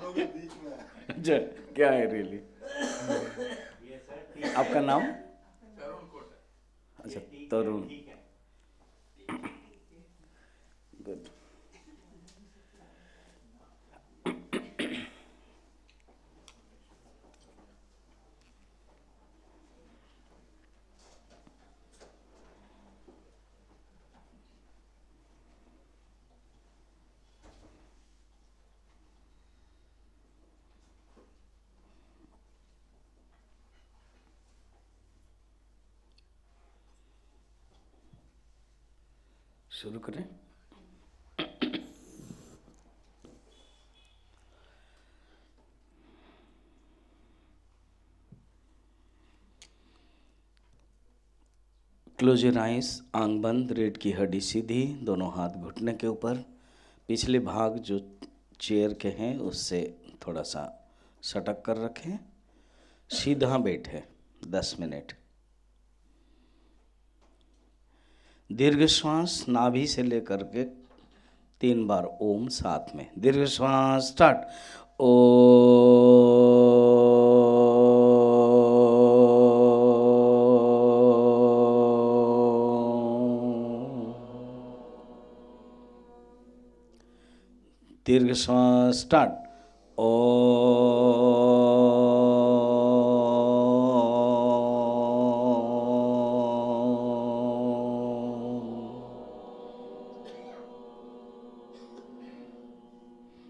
अच्छा, क्या है रियली? आपका नाम? अच्छा, तरुण। गुड। शुरू करें? क्लोज योर आइज, आंख बंद, रीढ़ की हड्डी सीधी, दोनों हाथ घुटने के ऊपर, पिछले भाग जो चेयर के हैं उससे थोड़ा सा सटक कर रखें, सीधा बैठे 10 मिनट। दीर्घ श्वास नाभि से लेकर के 3 बार ओम साथ में। दीर्घ श्वास स्टार्ट। ओ दीर्घ श्वास स्टार्ट। ओ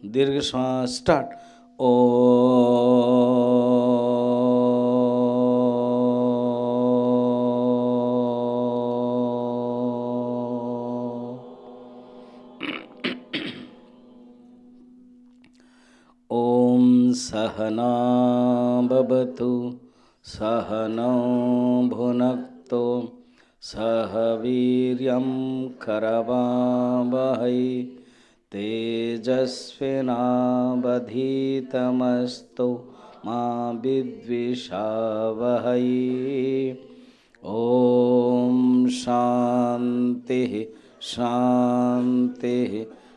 दीर्घ श्वास स्टार्ट। ओ ओम सहना भवतु, सहनौ भुनक्तु, सह वीर्यं करवावहै, तेजस्विनावधीतमस्तु मा विद्विषावहै। ओम शांति शांति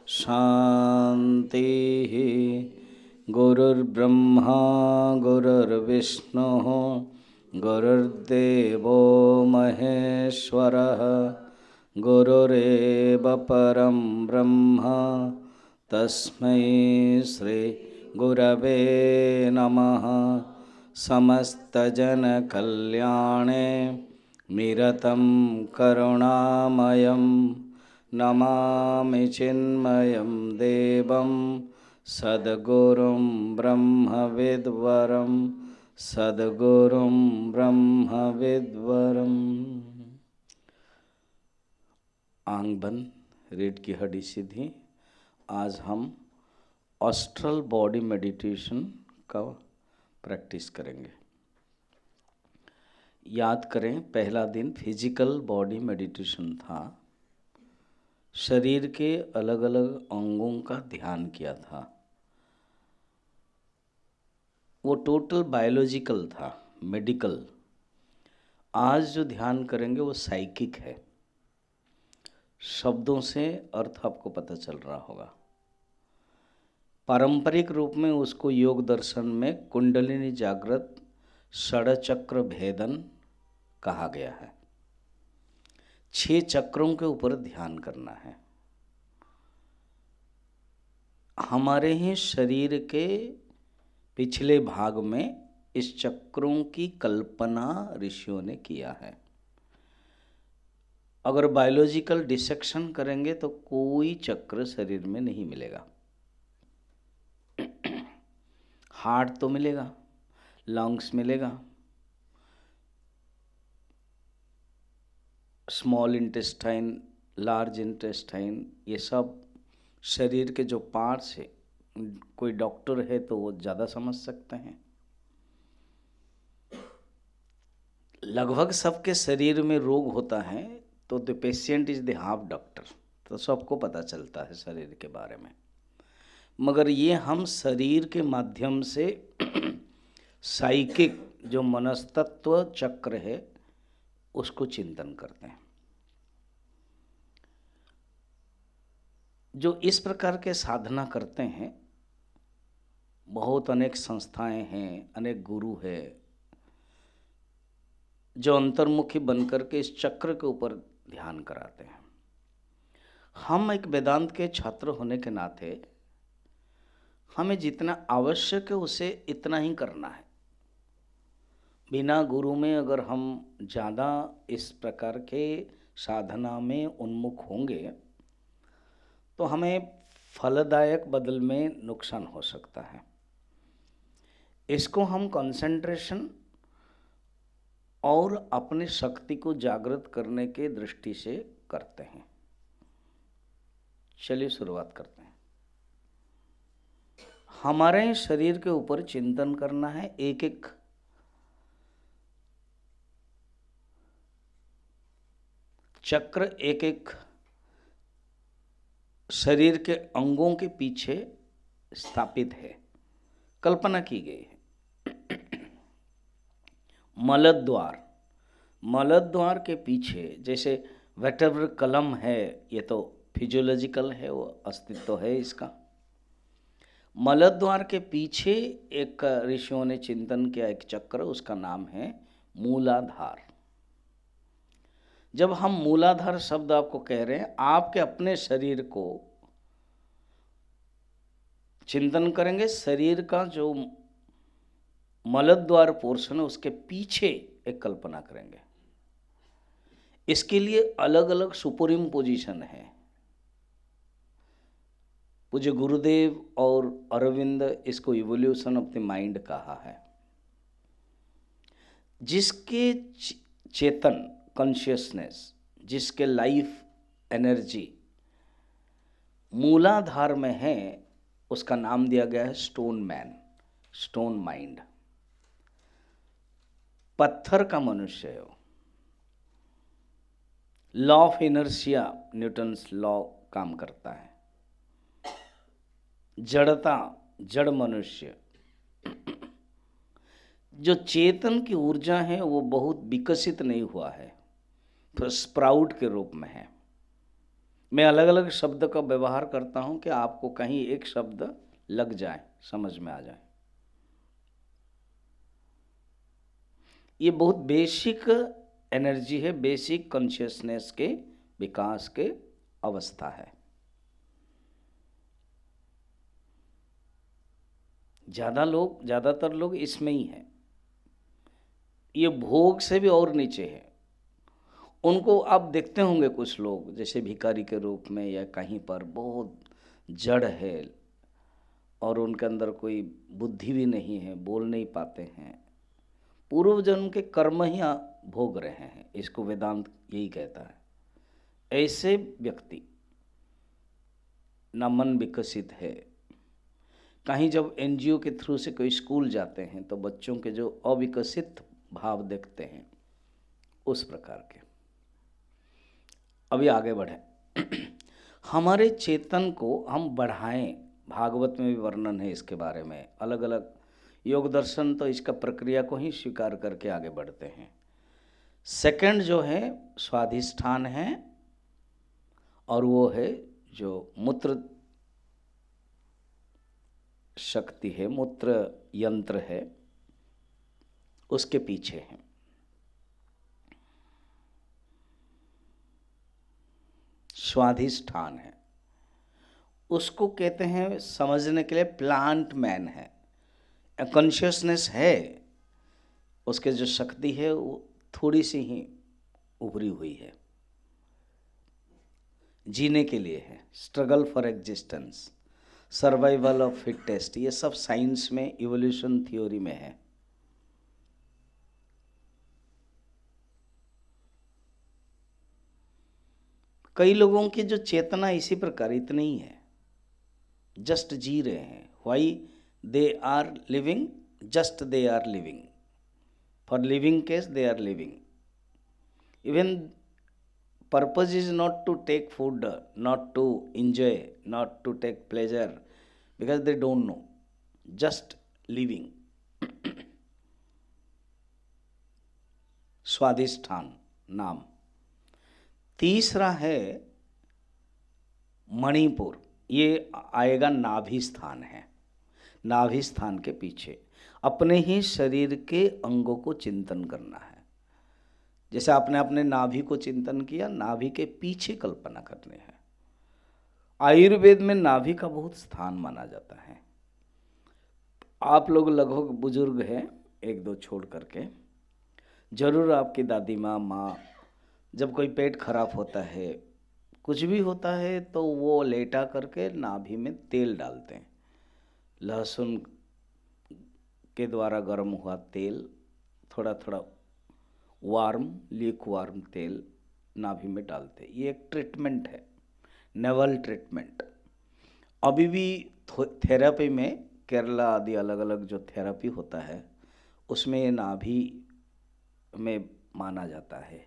शांति। गुरुर्ब्रह्मा गुरुर्विष्णुः गुरुर्देवो महेश्वरः, गुरुरेव परं ब्रह्म, तस्मै श्री गुरवे नमः। समस्तजनकल्याणे निरतं करुणामयं नमामि चिन्मयं देवं सद्गुरुं ब्रह्मविद्वरं, सद्गुरुं ब्रह्मविद्वरम्। आंख बंद, रीढ़ की हड्डी सीधी। आज हम ऑस्ट्रल बॉडी मेडिटेशन का प्रैक्टिस करेंगे। याद करें, पहला दिन फिजिकल बॉडी मेडिटेशन था, शरीर के अलग अलग अंगों का ध्यान किया था। वो टोटल बायोलॉजिकल था, मेडिकल। आज जो ध्यान करेंगे वो साइकिक है। शब्दों से अर्थ आपको पता चल रहा होगा। पारंपरिक रूप में उसको योग दर्शन में कुंडलिनी जागृत षडचक्र भेदन कहा गया है। 6 चक्रों के ऊपर ध्यान करना है। हमारे ही शरीर के पिछले भाग में इस चक्रों की कल्पना ऋषियों ने किया है। अगर बायोलॉजिकल डिसेक्शन करेंगे तो कोई चक्र शरीर में नहीं मिलेगा। हार्ट तो मिलेगा, लंग्स मिलेगा, स्मॉल इंटेस्टाइन, लार्ज इंटेस्टाइन, ये सब शरीर के जो पार्ट्स है, कोई डॉक्टर है तो वो ज़्यादा समझ सकते हैं। लगभग सबके शरीर में रोग होता है तो the patient is the half doctor, तो सबको पता चलता है शरीर के बारे में। मगर ये हम शरीर के माध्यम से साइकिक जो मनस्तत्व चक्र है उसको चिंतन करते हैं। जो इस प्रकार के साधना करते हैं बहुत अनेक संस्थाएं हैं, अनेक गुरु हैं जो अंतर्मुखी बनकर के इस चक्र के ऊपर ध्यान कराते हैं। हम एक वेदांत के छात्र होने के नाते हमें जितना आवश्यक है उसे इतना ही करना है। बिना गुरु में अगर हम ज़्यादा इस प्रकार के साधना में उन्मुख होंगे तो हमें फलदायक बदल में नुकसान हो सकता है। इसको हम कंसंट्रेशन और अपनी शक्ति को जागृत करने के दृष्टि से करते हैं। चलिए शुरुआत करते हैं। हमारे शरीर के ऊपर चिंतन करना है, एक एक चक्र एक एक शरीर के अंगों के पीछे स्थापित है, कल्पना की गई है। मलद्वार, मलद्वार के पीछे जैसे वेटेवर कलम है, ये तो फिजियोलॉजिकल है, वो अस्तित्व है इसका। मलद्वार के पीछे एक ऋषियों ने चिंतन किया एक चक्र, उसका नाम है मूलाधार। जब हम मूलाधार शब्द आपको कह रहे हैं, आपके अपने शरीर को चिंतन करेंगे। शरीर का जो मलद्वार पोर्शन है उसके पीछे एक कल्पना करेंगे। इसके लिए अलग अलग सुप्रीम पोजीशन है। पूज्य गुरुदेव और अरविंद इसको इवोल्यूशन ऑफ द माइंड कहा है। जिसके चेतन कॉन्शियसनेस, जिसके लाइफ एनर्जी मूलाधार में है, उसका नाम दिया गया है स्टोन मैन, स्टोन माइंड। पत्थर का मनुष्य है वो। Law of inertia, Newton's law काम करता है। जड़ता, जड़ मनुष्य। जो चेतन की ऊर्जा है वो बहुत विकसित नहीं हुआ है, तो स्प्राउट के रूप में है। मैं अलग अलग शब्द का व्यवहार करता हूं कि आपको कहीं एक शब्द लग जाए, समझ में आ जाए। ये बहुत बेसिक एनर्जी है, बेसिक कॉन्शियसनेस के विकास के अवस्था है। ज़्यादातर लोग इसमें ही हैं। ये भोग से भी और नीचे है। उनको आप देखते होंगे कुछ लोग जैसे भिखारी के रूप में या कहीं पर बहुत जड़ है और उनके अंदर कोई बुद्धि भी नहीं है, बोल नहीं पाते हैं, पूर्व जन्म के कर्म ही भोग रहे हैं। इसको वेदांत यही कहता है। ऐसे व्यक्ति ना मन विकसित है। कहीं जब एनजीओ के थ्रू से कोई स्कूल जाते हैं तो बच्चों के जो अविकसित भाव देखते हैं, उस प्रकार के। अभी आगे बढ़ें। हमारे चेतन को हम बढ़ाएं। भागवत में भी वर्णन है इसके बारे में। अलग अलग योग दर्शन तो इसका प्रक्रिया को ही स्वीकार करके आगे बढ़ते हैं। सेकंड जो है स्वाधिष्ठान है, और वो है जो मूत्र शक्ति है, मूत्र यंत्र है, उसके पीछे है। स्वाधिष्ठान है, उसको कहते हैं समझने के लिए प्लांट मैन है। कॉन्शियसनेस है, उसके जो शक्ति है वो थोड़ी सी ही उभरी हुई है, जीने के लिए है। Struggle for existence, survival of fittest, ये सब साइंस में, इवोल्यूशन थ्योरी में है। कई लोगों की जो चेतना इसी प्रकार इतनी ही है, जस्ट जी रहे हैं। Why they are living, just they are living, for living cause they are living. Even purpose is not to take food, not to enjoy, not to take pleasure, because they don't know, just living. स्वाधिष्ठान नाम। तीसरा है मणिपुर, ये आएगा नाभि स्थान है। नाभि स्थान के पीछे अपने ही शरीर के अंगों को चिंतन करना है। जैसे आपने अपने नाभि को चिंतन किया, नाभि के पीछे कल्पना करनी है। आयुर्वेद में नाभि का बहुत स्थान माना जाता है। आप लोग लगभग बुजुर्ग हैं, एक दो छोड़ करके, जरूर आपकी दादी माँ जब कोई पेट खराब होता है, कुछ भी होता है, तो वो लेटा करके नाभि में तेल डालते हैं। लहसुन के द्वारा गर्म हुआ तेल, थोड़ा थोड़ा लीक वार्म तेल नाभि में डालते हैं। ये एक ट्रीटमेंट है, नेवल ट्रीटमेंट। अभी भी थेरेपी में, केरला आदि अलग अलग जो थेरेपी होता है उसमें ये नाभि में माना जाता है।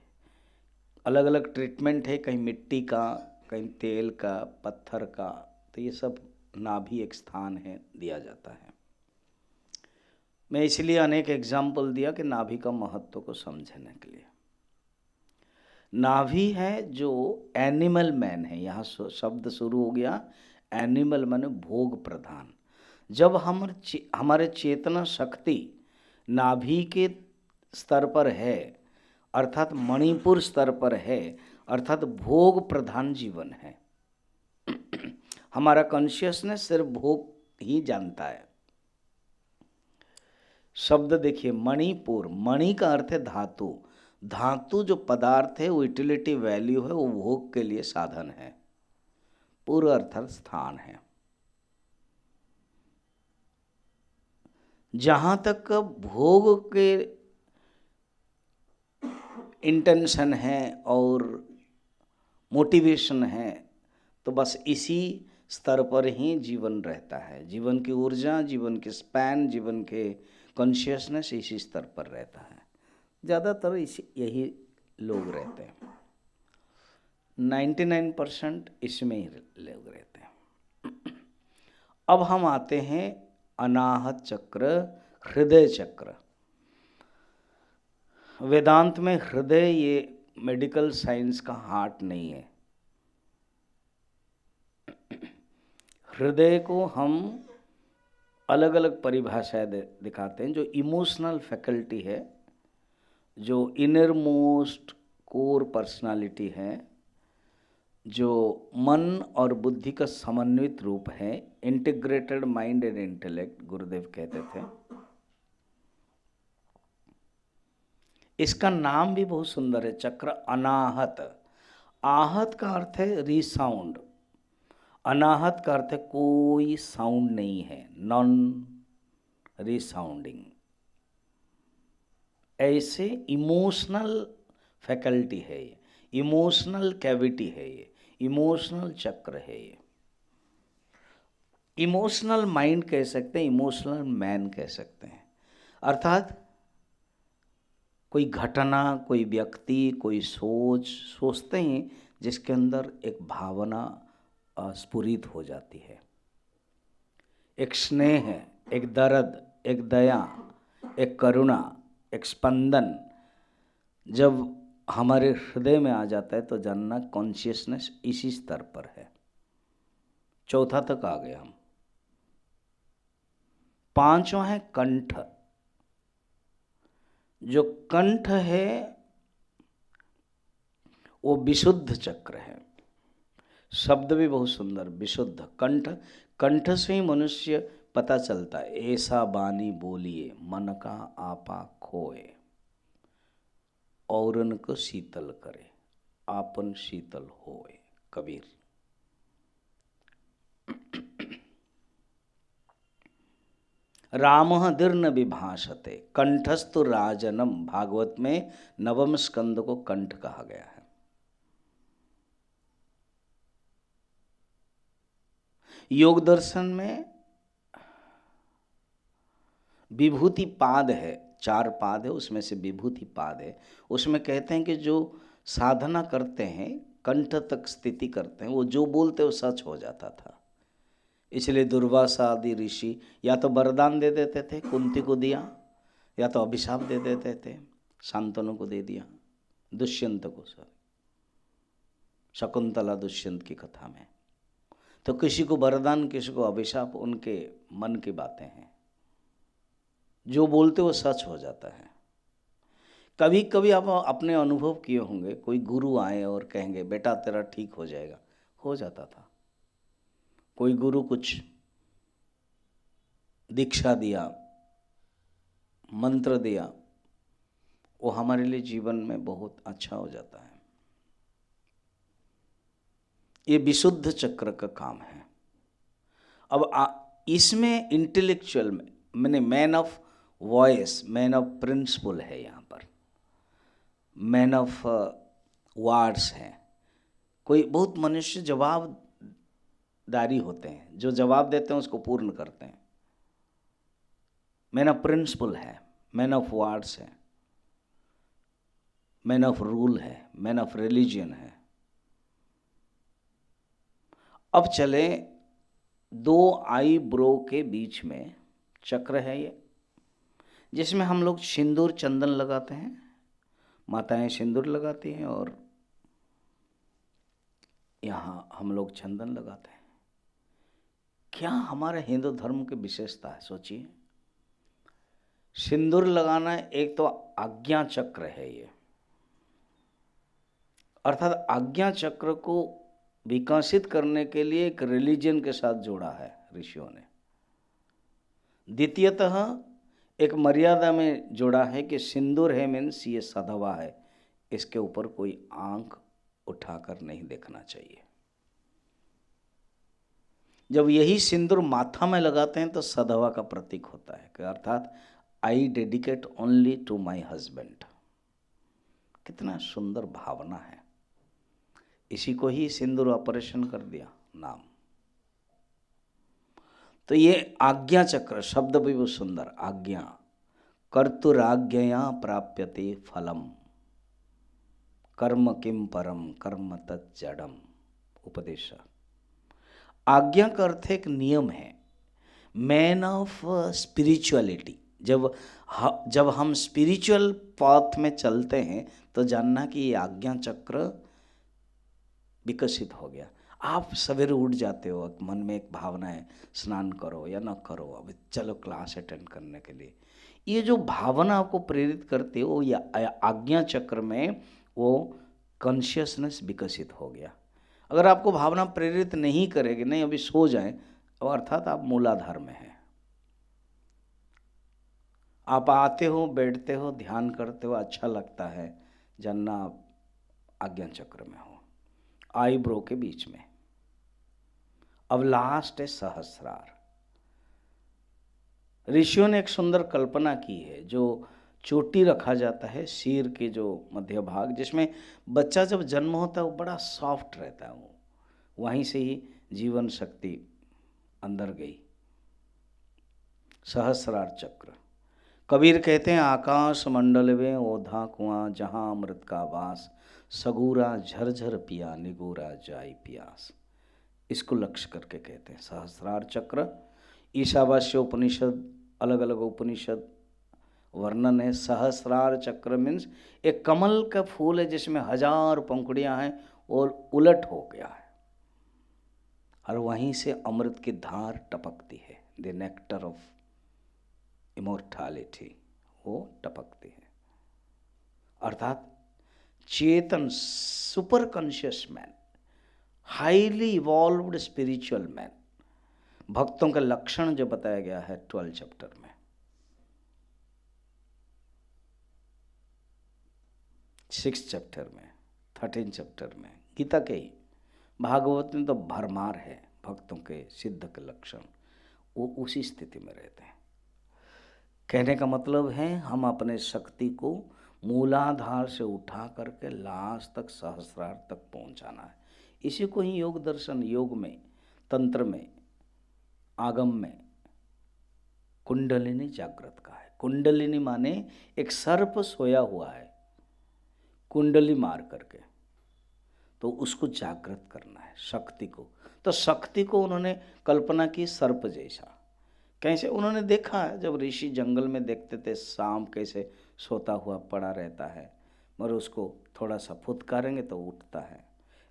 अलग अलग ट्रीटमेंट है, कहीं मिट्टी का, कहीं तेल का, पत्थर का, तो ये सब नाभि एक स्थान है, दिया जाता है। मैं इसलिए अनेक एग्जाम्पल दिया कि नाभि का महत्व को समझने के लिए। नाभि है जो एनिमल मैन है, यहाँ शब्द शुरू हो गया एनिमल माने भोग प्रधान। जब हमारे चेतना शक्ति नाभि के स्तर पर है, अर्थात मणिपुर स्तर पर है, अर्थात भोग प्रधान जीवन है। हमारा कॉन्शियसनेस सिर्फ भोग ही जानता है। शब्द देखिए, मणिपुर, मणि का अर्थ है धातु। धातु जो पदार्थ है वो यूटिलिटी वैल्यू है, वो भोग के लिए साधन है। पूर्व अर्थात स्थान है। जहाँ तक भोग के इंटेंशन है और मोटिवेशन है, तो बस इसी स्तर पर ही जीवन रहता है। जीवन की ऊर्जा, जीवन के स्पैन, जीवन के कॉन्शियसनेस इसी स्तर पर रहता है। ज़्यादातर यही लोग रहते हैं, 99% इसमें ही लोग रहते हैं। अब हम आते हैं अनाहत चक्र, हृदय चक्र। वेदांत में हृदय ये मेडिकल साइंस का हार्ट नहीं है। हृदय को हम अलग अलग परिभाषाएं दिखाते हैं। जो इमोशनल फैकल्टी है, जो इनर मोस्ट कोर पर्सनालिटी है, जो मन और बुद्धि का समन्वित रूप है, इंटीग्रेटेड माइंड एंड इंटेलेक्ट गुरुदेव कहते थे। इसका नाम भी बहुत सुंदर है, चक्र अनाहत। आहत का अर्थ है रीसाउंड, अनाहत का अर्थ है कोई साउंड नहीं है, नॉन रीसाउंडिंग। ऐसे इमोशनल फैकल्टी है ये, इमोशनल कैविटी है ये, इमोशनल चक्र है ये। इमोशनल माइंड कह सकते हैं, इमोशनल मैन कह सकते हैं। अर्थात कोई घटना, कोई व्यक्ति, कोई सोचते हैं जिसके अंदर एक भावना स्फुरित हो जाती है। एक स्नेह, एक दर्द, एक दया, एक करुणा, एक स्पंदन जब हमारे हृदय में आ जाता है तो जानना कॉन्शियसनेस इसी स्तर पर है। चौथा तक आ गए हम। पांचवा है कंठ। जो कंठ है वो विशुद्ध चक्र है। शब्द भी बहुत सुंदर, विशुद्ध कंठ। कंठ से ही मनुष्य पता चलता है, ऐसा बानी बोलिए मन का आपा खोए, औरन को शीतल करे आपन शीतल होए, कबीर। रामः दीर्न विभाषते कंठस्तु राजनम। भागवत में नवम स्कंद को कंठ कहा गया है। योग दर्शन में विभूति पाद है, 4 पाद है, उसमें से विभूति पाद है। उसमें कहते हैं कि जो साधना करते हैं, कंठ तक स्थिति करते हैं, वो जो बोलते वो सच हो जाता था। इसलिए दुर्वासा आदि ऋषि या तो वरदान दे देते थे, कुंती को दिया, या तो अभिशाप दे देते थे, शांतनु को दे दिया, दुष्यंत को। शकुंतला दुष्यंत की कथा में तो किसी को वरदान, किसी को अभिशाप, उनके मन की बातें हैं। जो बोलते वो सच हो जाता है। कभी कभी आप अपने अनुभव किए होंगे, कोई गुरु आए और कहेंगे बेटा तेरा ठीक हो जाएगा, हो जाता था। कोई गुरु कुछ दीक्षा दिया, मंत्र दिया, वो हमारे लिए जीवन में बहुत अच्छा हो जाता है। ये विशुद्ध चक्र का काम है। अब इसमें इंटेलेक्चुअल में मैंने man of voice, man of principle है, यहाँ पर मैन ऑफ वार्ड्स है। कोई बहुत मनुष्य जवाबदारी होते हैं, जो जवाब देते हैं उसको पूर्ण करते हैं। मैन ऑफ प्रिंसिपल है, मैन ऑफ वार्ड्स है, मैन ऑफ रूल है, मैन ऑफ रिलीजियन है। अब चले दो आई ब्रो के बीच में चक्र है ये, जिसमें हम लोग सिंदूर चंदन लगाते हैं, माताएं सिंदूर लगाती हैं और यहाँ हम लोग चंदन लगाते हैं। क्या हमारे हिंदू धर्म की विशेषता है, सोचिए। सिंदूर लगाना एक तो आज्ञा चक्र है ये, अर्थात आज्ञा चक्र को विकसित करने के लिए एक रिलीजन के साथ जोड़ा है ऋषियों ने। द्वितीयतः एक मर्यादा में जोड़ा है कि सिंदूर है मीन्स ये सधवा है, इसके ऊपर कोई आंख उठाकर नहीं देखना चाहिए। जब यही सिंदूर माथा में लगाते हैं तो सधवा का प्रतीक होता है, कि अर्थात I dedicate only to my husband. कितना सुंदर भावना है। इसी को ही सिंदूर ऑपरेशन कर दिया नाम। तो ये आज्ञा चक्र शब्द भी बहुत सुंदर, आज्ञा। कर्तुराज्ञया प्राप्यते फलम, कर्म किम परम कर्म तज्जडम। उपदेश। आज्ञा का अर्थ एक नियम है, मैन ऑफ स्पिरिचुअलिटी। जब हम स्पिरिचुअल पाथ में चलते हैं तो जानना कि ये आज्ञा चक्र विकसित हो गया। आप सवेरे उठ जाते हो, मन में एक भावना है स्नान करो या ना करो, अब चलो क्लास अटेंड करने के लिए। ये जो भावना आपको प्रेरित करती है, वो या आज्ञा चक्र में वो कॉन्शियसनेस विकसित हो गया। अगर आपको भावना प्रेरित नहीं करेगी, नहीं अभी सो जाए, तो अर्थात आप मूलाधार में हैं। आप आते हो, बैठते हो, ध्यान करते हो, अच्छा लगता है, जानना आप आज्ञा चक्र में हो, आईब्रो के बीच में। अब लास्ट है सहस्रार। ऋषियों ने एक सुंदर कल्पना की है, जो चोटी रखा जाता है सिर के जो मध्य भाग, जिसमें बच्चा जब जन्म होता है वो बड़ा सॉफ्ट रहता है, वो वहीं से ही जीवन शक्ति अंदर गई। सहस्रार चक्र। कबीर कहते हैं आकाश मंडल में ओधा कुआं, जहां अमृत का वास, सगूरा झरझर पिया निगूरा जाय प्यास। इसको लक्ष्य करके कहते हैं सहस्रार चक्र। ईशावास्य उपनिषद, अलग अलग उपनिषद वर्णन है। सहस्रार चक्र मीन्स एक कमल का फूल है जिसमें 1000 पंखुड़ियां हैं और उलट हो गया है, और वहीं से अमृत की धार टपकती है। द नेक्टर ऑफ इमोर्टैलिटी, वो टपकती है। अर्थात चेतन, super conscious man, highly evolved spiritual man. भक्तों का लक्षण जो बताया गया है 12 चैप्टर में। 6 चैप्टर में, 13 चैप्टर में, गीता के ही, भागवत में तो भरमार है भक्तों के सिद्ध के लक्षण। वो उसी स्थिति में रहते हैं। कहने का मतलब है हम अपने शक्ति को मूलाधार से उठा करके लास्ट तक, सहस्रार तक पहुंचाना है। इसी को ही योग दर्शन, योग में, तंत्र में, आगम में कुंडलिनी जागृत का है। कुंडलिनी माने एक सर्प सोया हुआ है, कुंडली मार करके, तो उसको जागृत करना है शक्ति को। तो शक्ति को उन्होंने कल्पना की सर्प जैसा। कैसे? उन्होंने देखा जब ऋषि जंगल में देखते थे सांप कैसे सोता हुआ पड़ा रहता है, मगर उसको थोड़ा सा फुतकारेंगे तो उठता है।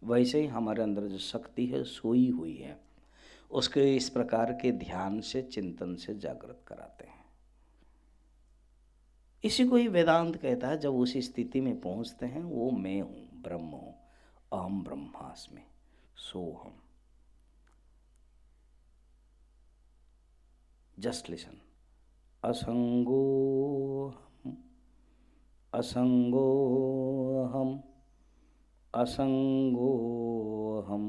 वैसे ही हमारे अंदर जो शक्ति है सोई हुई है, उसके इस प्रकार के ध्यान से, चिंतन से जागृत कराते हैं। इसी को ही वेदांत कहता है। जब उसी स्थिति में पहुंचते हैं, वो मैं हूँ, ब्रह्म हूँ, अहम ब्रह्मास्मि, सोहम। Just listen. असंगोहम, असंगोहम, असंगोहम,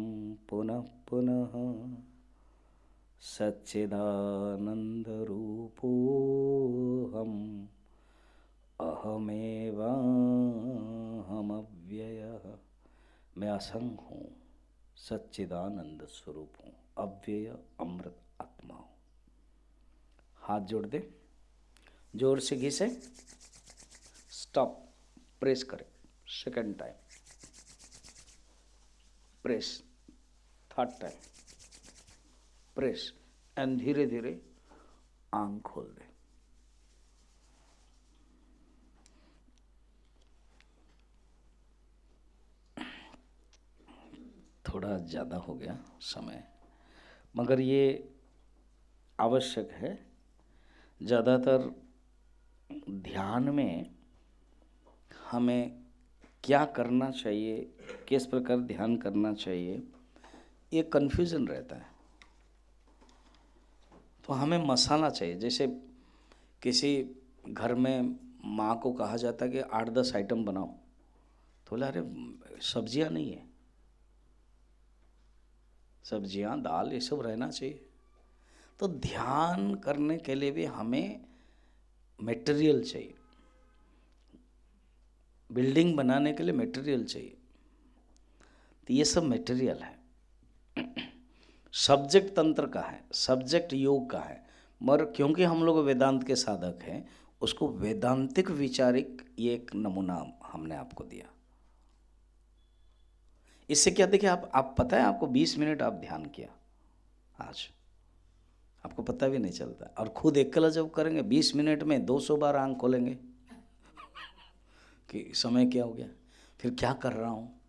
पुनः पुनः सच्चिदानंद रूपोहम, अहमेवाहमव्ययः। मैं असंग हूँ, सच्चिदानंद स्वरूप हूँ, अव्यय अमृत आत्मा हूँ। हाथ जोड़ दे, जोर से घिसे, स्टॉप, प्रेस करें, second time press, third time press, and धीरे धीरे आंख खोल दे। थोड़ा ज़्यादा हो गया समय, मगर ये आवश्यक है। ज़्यादातर ध्यान में हमें क्या करना चाहिए, किस प्रकार ध्यान करना चाहिए, ये कन्फ्यूज़न रहता है। तो हमें मसाला चाहिए। जैसे किसी घर में माँ को कहा जाता है कि 8-10 आइटम बनाओ, तो बोला अरे सब्जियाँ नहीं है, सब्जियाँ दाल ये सब रहना चाहिए। तो ध्यान करने के लिए भी हमें मटेरियल चाहिए, बिल्डिंग बनाने के लिए मटेरियल चाहिए। तो ये सब मटेरियल है। सब्जेक्ट तंत्र का है, सब्जेक्ट योग का है, मगर क्योंकि हम लोग वेदांत के साधक हैं, उसको वेदांतिक विचारिक ये एक नमूना हमने आपको दिया। इससे क्या देखिए, आप पता है, आपको 20 मिनट आप ध्यान किया आज, आपको पता भी नहीं चलता। और खुद अकेला जब करेंगे 20 मिनट में 200 बार आंख खोलेंगे कि समय क्या हो गया, फिर क्या कर रहा हूँ।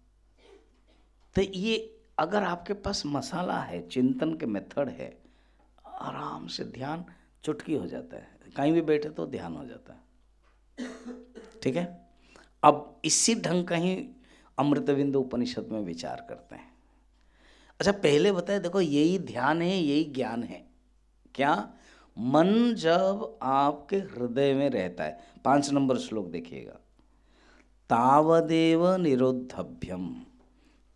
तो ये अगर आपके पास मसाला है, चिंतन के मेथड है, आराम से ध्यान चुटकी हो जाता है, कहीं भी बैठे तो ध्यान हो जाता है। ठीक है। अब इसी ढंग का ही अमृतविंदु उपनिषद में विचार करते हैं। अच्छा, पहले बताए, देखो यही ध्यान है, यही ज्ञान है। क्या? मन जब आपके हृदय में रहता है, 5 नंबर श्लोक देखिएगा, तावदेव निरोधभ्यम,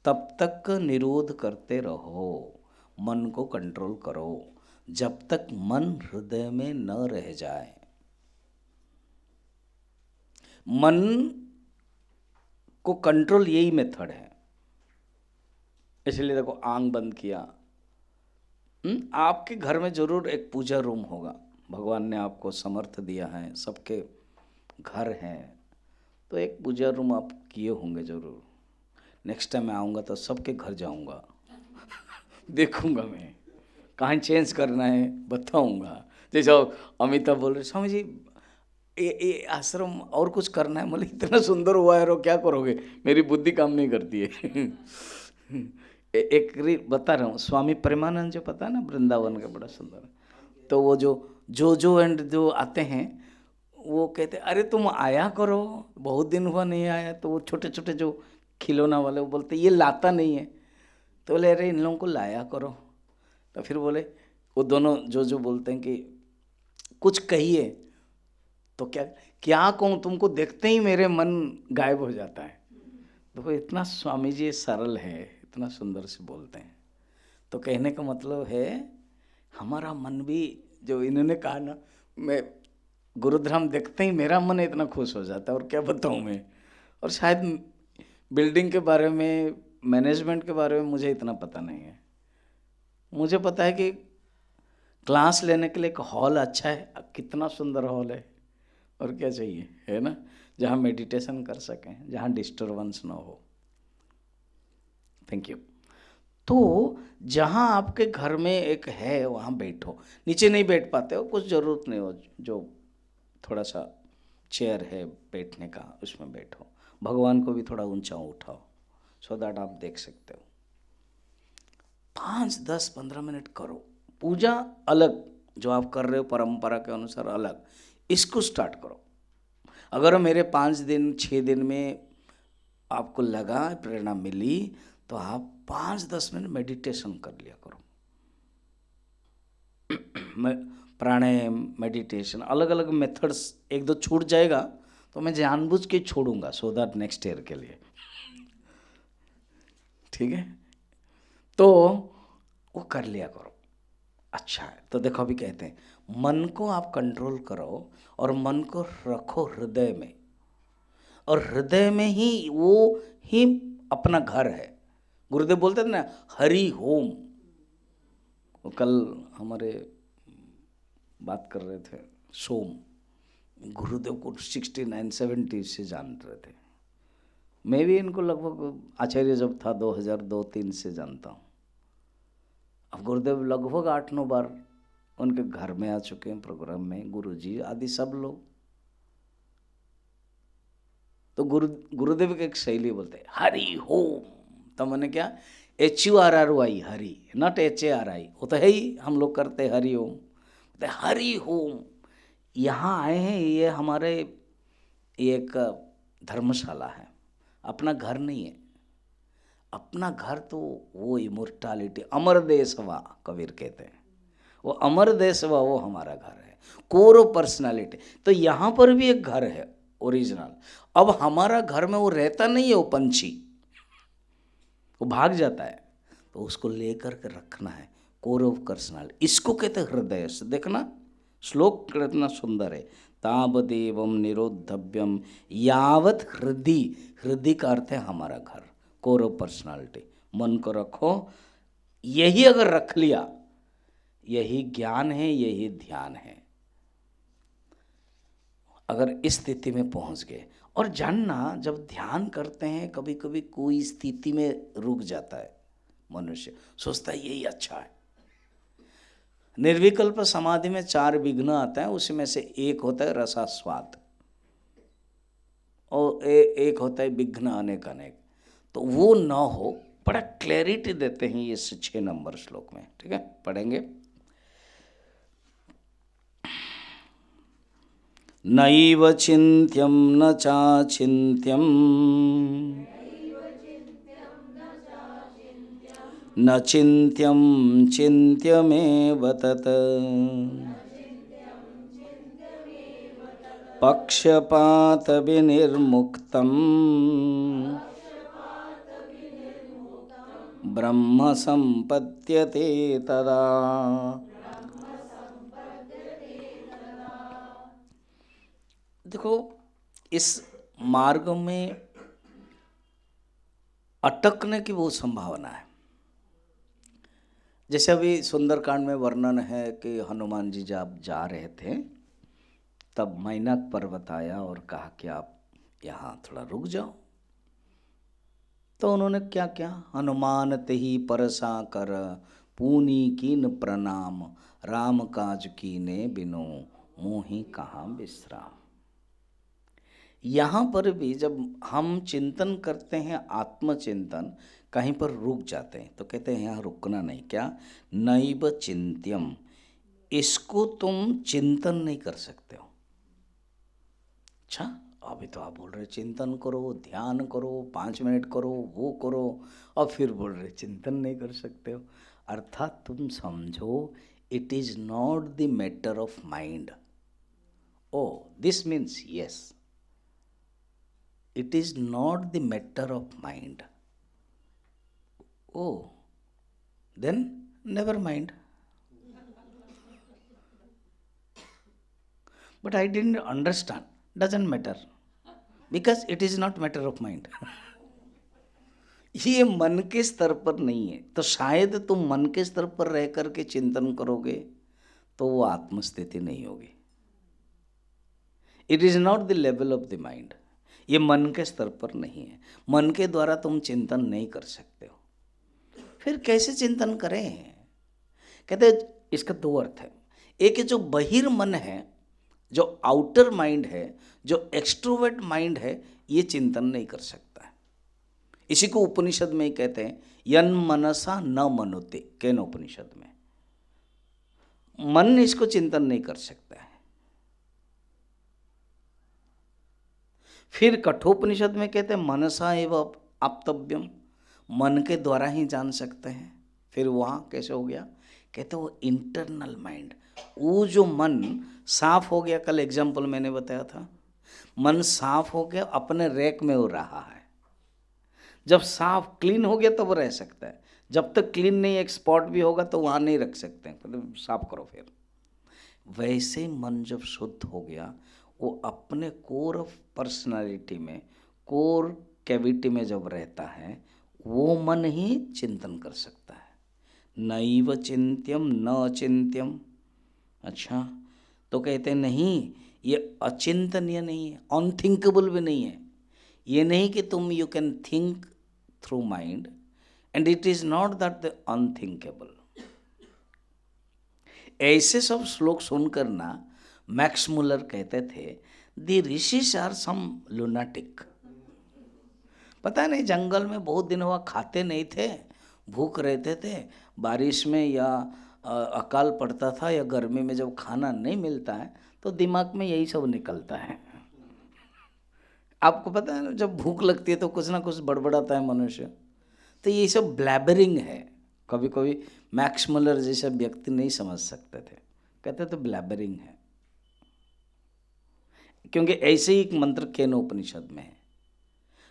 तब तक निरोध करते रहो, मन को कंट्रोल करो, जब तक मन हृदय में न रह जाए। मन को कंट्रोल यही मेथड है। इसलिए देखो, आंख बंद किया, आपके घर में जरूर एक पूजा रूम होगा, भगवान ने आपको समर्थ दिया है, सबके घर हैं, तो एक पूजा रूम आप किए होंगे जरूर। नेक्स्ट टाइम मैं आऊँगा तो सबके घर जाऊँगा देखूँगा मैं कहाँ चेंज करना है, बताऊँगा। जैसे अमिताभ बोल रहे, स्वामी जी ये आश्रम और कुछ करना है, मतलब इतना सुंदर हुआ है, रो क्या करोगे, मेरी बुद्धि काम नहीं करती है एक बता रहा हूँ, स्वामी प्रेमानंद जो पता है ना, वृंदावन का बड़ा सुंदर, तो वो जो एंड जो आते हैं, वो कहते अरे तुम आया करो, बहुत दिन हुआ नहीं आया। तो वो छोटे छोटे जो खिलौना वाले, वो बोलते ये लाता नहीं है, तो बोले अरे इन लोगों को लाया करो। तो फिर बोले, वो दोनों जो बोलते हैं कि कुछ कहिए, तो क्या क्या कहूँ, तुमको देखते ही मेरे मन गायब हो जाता है। देखो इतना स्वामी जी सरल है, इतना सुंदर से बोलते हैं। तो कहने का मतलब है, हमारा मन भी, जो इन्होंने कहा ना, मैं गुरुधाम देखते ही मेरा मन इतना खुश हो जाता है, और क्या बताऊँ मैं। और शायद बिल्डिंग के बारे में, मैनेजमेंट के बारे में मुझे इतना पता नहीं है। मुझे पता है कि क्लास लेने के लिए एक हॉल अच्छा है, कितना सुंदर हॉल है, और क्या चाहिए, है ना, जहाँ मेडिटेशन कर सकें, जहाँ डिस्टर्बेंस ना हो। Thank you. तो जहाँ आपके घर में एक है, वहाँ बैठो। नीचे नहीं बैठ पाते हो, कुछ ज़रूरत नहीं हो, जो थोड़ा सा चेयर है बैठने का, उसमें बैठो। भगवान को भी थोड़ा ऊंचा उठाओ, सो दैट आप देख सकते हो। 5, 10, 15 मिनट करो। पूजा अलग, जो आप कर रहे हो परंपरा के अनुसार अलग, इसको स्टार्ट करो। अगर मेरे 5 दिन 6 दिन में आपको लगा प्रेरणा मिली तो आप 5-10 मिनट मेडिटेशन कर लिया करो। प्राणायाम, मेडिटेशन, अलग अलग मेथड्स, एक दो छूट जाएगा तो मैं जानबूझ के छोड़ूंगा, सो दैट नेक्स्ट ईयर के लिए, ठीक है। तो वो कर लिया करो, अच्छा है। तो देखो अभी कहते हैं मन को आप कंट्रोल करो और मन को रखो हृदय में, और हृदय में ही वो ही अपना घर है। गुरुदेव बोलते थे ना हरि ओम। वो कल हमारे बात कर रहे थे सोम, गुरुदेव को 69-70 से जान रहे थे। मैं भी इनको लगभग आचार्य जब था 2002-03 से जानता हूँ। अब गुरुदेव लगभग 8-9 बार उनके घर में आ चुके हैं, प्रोग्राम में, गुरुजी आदि सब लोग। तो गुरुदेव की एक शैली बोलते हैं हरि ओम। तो मैंने क्या, HURRY, हरि, नॉट HARI, वो तो है ही, हम लोग करते हरि ओम, हरि ओम। यहाँ आए हैं, ये हमारे एक धर्मशाला है, अपना घर नहीं है। अपना घर तो वो इमोर्टालिटी, अमर देशवा कबीर कहते हैं, वो अमर देशवा वो हमारा घर है, कोर पर्सनालिटी। तो यहाँ पर भी एक घर है ओरिजिनल। अब हमारा घर में वो रहता नहीं है, वो पंछी, वो भाग जाता है, तो उसको लेकर के रखना है, कोर ऑफ पर्सनालिटी। इसको कहते हैं हृदय से। देखना श्लोक कितना सुंदर है, तावदेवम निरोधव्यम यावत हृदय। हृदय का अर्थ है हमारा घर, कोर ऑफ पर्सनालिटी। मन को रखो, यही अगर रख लिया, यही ज्ञान है, यही ध्यान है। अगर इस स्थिति में पहुंच गए, और जानना जब ध्यान करते हैं कभी कभी कोई स्थिति में रुक जाता है, मनुष्य सोचता है यही अच्छा है। निर्विकल्प समाधि में 4 विघ्न आता है, उसमें से एक होता है रसास्वाद, और एक होता है विघ्न अनेक अनेक। तो वो न हो, बड़ा क्लैरिटी देते हैं ये 6 नंबर श्लोक में, ठीक है, पढ़ेंगे। नैव चिन्त्यं न चाचिन्त्यं न चिन्त्यं चिन्त्यमेव तत् पक्षपात विनिर्मुक्तं ब्रह्म संपद्यते तदा। देखो इस मार्ग में अटकने की बहुत संभावना है। जैसे अभी सुंदरकांड में वर्णन है कि हनुमान जी जब जा रहे थे तब मैनाक पर्वत आया और कहा कि आप यहाँ थोड़ा रुक जाओ। तो उन्होंने क्या किया, हनुमान तेहि परसा कर पूनी कीन प्रणाम, राम काज कीने बिनो मोहि कहाँ विश्राम। यहाँ पर भी जब हम चिंतन करते हैं, आत्मचिंतन, कहीं पर रुक जाते हैं तो कहते हैं यहाँ रुकना नहीं। क्या, नैव चिंत्यम, इसको तुम चिंतन नहीं कर सकते हो। अच्छा, अभी तो आप बोल रहे चिंतन करो, ध्यान करो, 5 मिनट करो, वो करो, और फिर बोल रहे चिंतन नहीं कर सकते हो। अर्थात तुम समझो, it is not the matter of mind. Oh this means yes, it is not the matter of mind. Oh, then never mind. But I didn't understand. Doesn't matter. Because it is not matter of mind. ये मन के स्तर पर नहीं है। तो शायद तुम मन के स्तर पर रह करके चिंतन करोगे तो वो आत्मस्थिति नहीं होगी। It is not the level of the mind. ये मन के स्तर पर नहीं है, मन के द्वारा तुम चिंतन नहीं कर सकते हो। फिर कैसे चिंतन करें? कहते इसका 2 अर्थ है। एक है जो बहिर्मन है, जो आउटर माइंड है, जो एक्सट्रोवर्ट माइंड है, ये चिंतन नहीं कर सकता है। इसी को उपनिषद में ही कहते हैं यन मनसा न मनुते, केन उपनिषद में। मन इसको चिंतन नहीं कर सकता है। फिर कठोपनिषद में कहते हैं मनसा एवं आप्तव्यम, मन के द्वारा ही जान सकते हैं। फिर वहाँ कैसे हो गया, कहते हैं वो इंटरनल माइंड, वो जो मन साफ हो गया, कल एग्जाम्पल मैंने बताया था, मन साफ हो गया, अपने रैक में वो रहा है। जब साफ क्लीन हो गया तो वो रह सकता है, जब तक क्लीन नहीं एक स्पॉट भी होगा तो वहाँ नहीं रख सकते, मतलब साफ करो फिर। वैसे मन जब शुद्ध हो गया, वो अपने कोर ऑफ पर्सनालिटी में, कोर कैविटी में जब रहता है, वो मन ही चिंतन कर सकता है। नैव चिंत्यम न अचिंत्यम। अच्छा, तो कहते नहीं, ये अचिंतनीय नहीं है, अनथिंकेबल भी नहीं है। ये नहीं कि तुम you can think through mind, and it is not that the unthinkable. ऐसे सब श्लोक सुनकर ना मैक्स मुलर कहते थे the rishis are some lunatic. पता नहीं, जंगल में बहुत दिन हुआ खाते नहीं थे, भूख रहते थे, बारिश में या अकाल पड़ता था या गर्मी में जब खाना नहीं मिलता है तो दिमाग में यही सब निकलता है। आपको पता है ना, जब भूख लगती है तो कुछ ना कुछ बड़बड़ाता है मनुष्य, तो ये सब ब्लैबरिंग है। कभी कभी मैक्स मुलर जैसे व्यक्ति नहीं समझ सकते थे, कहते तो ब्लैबरिंग है, क्योंकि ऐसे ही एक मंत्र केन उपनिषद में है,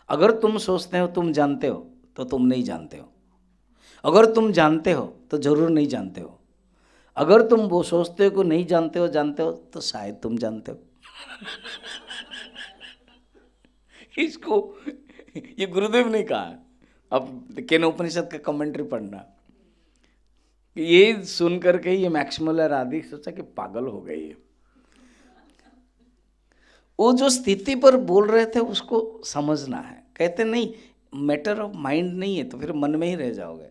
अगर तुम सोचते हो तुम जानते हो तो तुम नहीं जानते हो, अगर तुम जानते हो तो जरूर नहीं जानते हो, अगर तुम वो सोचते हो कि नहीं जानते हो तो शायद तुम जानते हो। इसको ये गुरुदेव ने कहा। अब केन उपनिषद का कमेंट्री पढ़ना, ये सुन करके ये मैक्स मुलर आदि सोचा कि पागल हो गई है। वो जो स्थिति पर बोल रहे थे उसको समझना है। कहते नहीं, मैटर ऑफ माइंड नहीं है तो फिर मन में ही रह जाओगे।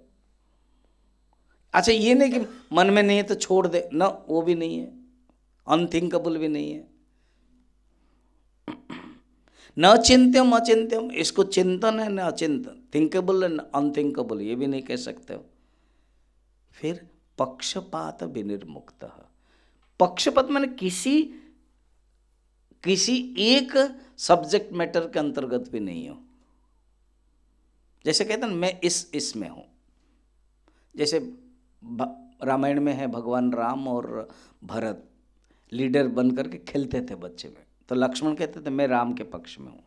अच्छा, ये नहीं कि मन में नहीं है तो छोड़ दे ना, वो भी नहीं है, अनथिंकेबल भी नहीं है। न चिंत्यम अचिंत्यम, इसको चिंतन है न अचिंतन, थिंकेबल है न अनथिंकेबल, ये भी नहीं कह सकते हो। फिर पक्षपात विनिर्मुक्त, पक्षपात माने किसी एक सब्जेक्ट मैटर के अंतर्गत भी नहीं हो। जैसे कहते हैं मैं इसमें हूं, जैसे रामायण में है भगवान राम और भरत लीडर बन करके खेलते थे बच्चे में, तो लक्ष्मण कहते थे मैं राम के पक्ष में हूं।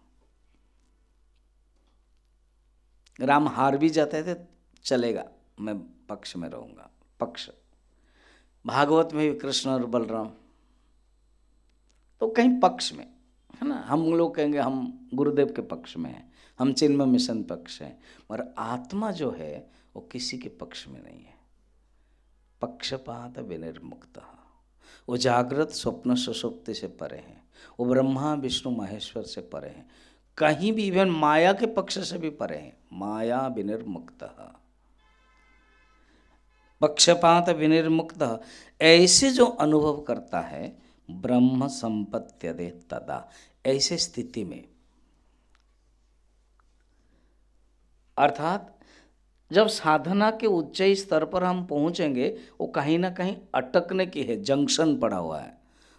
राम हार भी जाते थे, चलेगा मैं पक्ष में रहूंगा, पक्ष। भागवत में भी कृष्ण और बलराम तो कहीं पक्ष में है ना, हम लोग कहेंगे हम गुरुदेव के पक्ष में हैं, हम चिन्मय मिशन पक्ष हैं, मगर आत्मा जो है वो किसी के पक्ष में नहीं है। पक्षपात विनिर्मुक्त, वो जागृत स्वप्न सुषुप्ति से परे हैं, वो ब्रह्मा विष्णु महेश्वर से परे हैं, कहीं भी इवन माया के पक्ष से भी परे हैं। माया विनिर्मुक्त, पक्षपात विनिर्मुक्त, ऐसे जो अनुभव करता है ब्रह्म संपत्त्यते तदा, ऐसे स्थिति में, अर्थात जब साधना के उच्च स्तर पर हम पहुंचेंगे, वो कहीं ना कहीं अटकने की है, जंक्शन पड़ा हुआ है,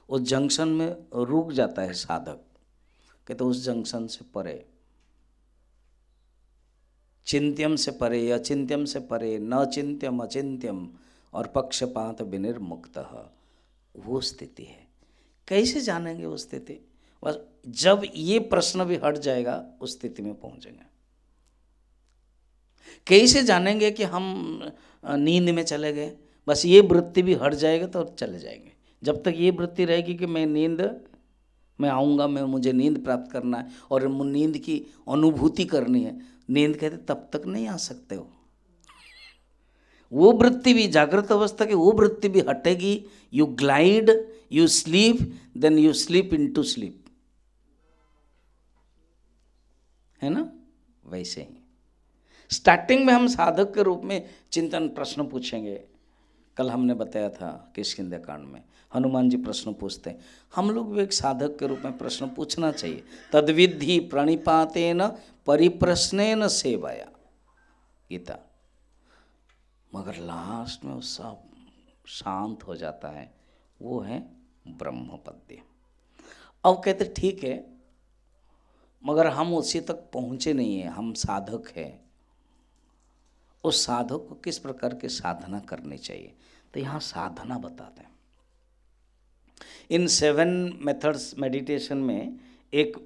उस जंक्शन में रुक जाता है साधक, कहते उस जंक्शन से परे, चिंत्यम से परे, अचिंत्यम से परे, न चिंत्यम अचिंत्यम और पक्षपात विनिर्मुक्त, वो स्थिति है। कैसे जानेंगे वो स्थिति? बस जब ये प्रश्न भी हट जाएगा उस स्थिति में पहुंचेंगे। कैसे जानेंगे कि हम नींद में चले गए? बस ये वृत्ति भी हट जाएगा तो चले जाएंगे। जब तक ये वृत्ति रहेगी कि मैं नींद में आऊँगा, मुझे नींद प्राप्त करना है और नींद की अनुभूति करनी है, नींद कहते तब तक नहीं आ सकते हो। वो वृत्ति भी, जागृत अवस्था की वो वृत्ति भी हटेगी। You glide, you sleep, then you sleep into sleep, है ना? वैसे ही स्टार्टिंग में हम साधक के रूप में चिंतन प्रश्न पूछेंगे, कल हमने बताया था किष्किंध्या कांड में हनुमान जी प्रश्न पूछते हैं, हम लोग भी एक साधक के रूप में प्रश्न पूछना चाहिए। तद्विधि प्रणिपातेन परिप्रश्नेन सेवया, गीता। मगर लास्ट में वो सब शांत हो जाता है, वो है ब्रह्मपद्य। अब कहते ठीक है, मगर हम उसी तक पहुँचे नहीं हैं, हम साधक हैं। उस साधक को किस प्रकार की साधना करनी चाहिए, तो यहाँ साधना बताते हैं। इन 7 मेथड्स मेडिटेशन में एक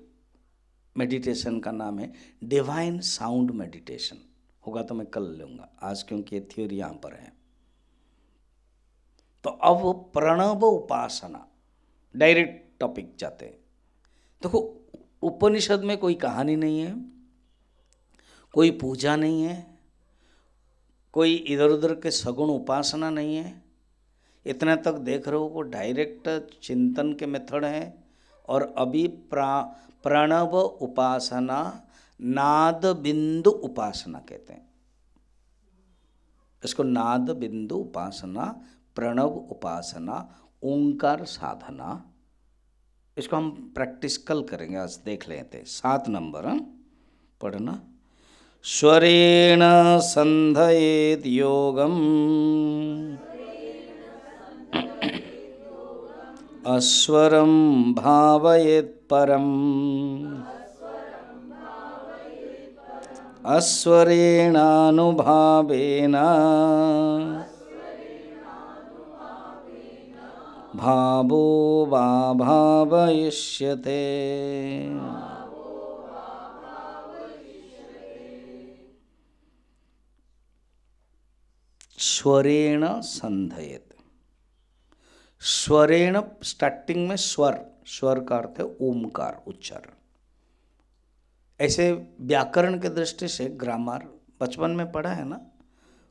मेडिटेशन का नाम है डिवाइन साउंड मेडिटेशन। होगा तो मैं कल लूँगा, आज क्योंकि ये थ्योरी यहाँ पर है। तो अब वो प्रणव उपासना, डायरेक्ट टॉपिक जाते हैं। देखो, उपनिषद में कोई कहानी नहीं है, कोई पूजा नहीं है, कोई इधर उधर के सगुण उपासना नहीं है। इतना तक देख रहे हो को डायरेक्ट चिंतन के मेथड है। और अभी प्रणव उपासना, नाद बिंदु उपासना कहते हैं इसको। नाद बिंदु उपासना, प्रणव उपासना, ओंकार साधना, इसको हम प्रैक्टिस कल करेंगे, आज देख लेते हैं। 7 नंबर पढ़ना। स्वरेण संधयेत योगम अस्वरम भावयेत परम अस्वरेणानुभावेन भावो वा भावयिष्यते। स्वरेण संधयेत। स्वरेण स्टार्टिंग में स्वर, स्वर का अर्थ है ओमकार, उच्चारण। ऐसे व्याकरण के दृष्टि से ग्रामर बचपन में पढ़ा है ना,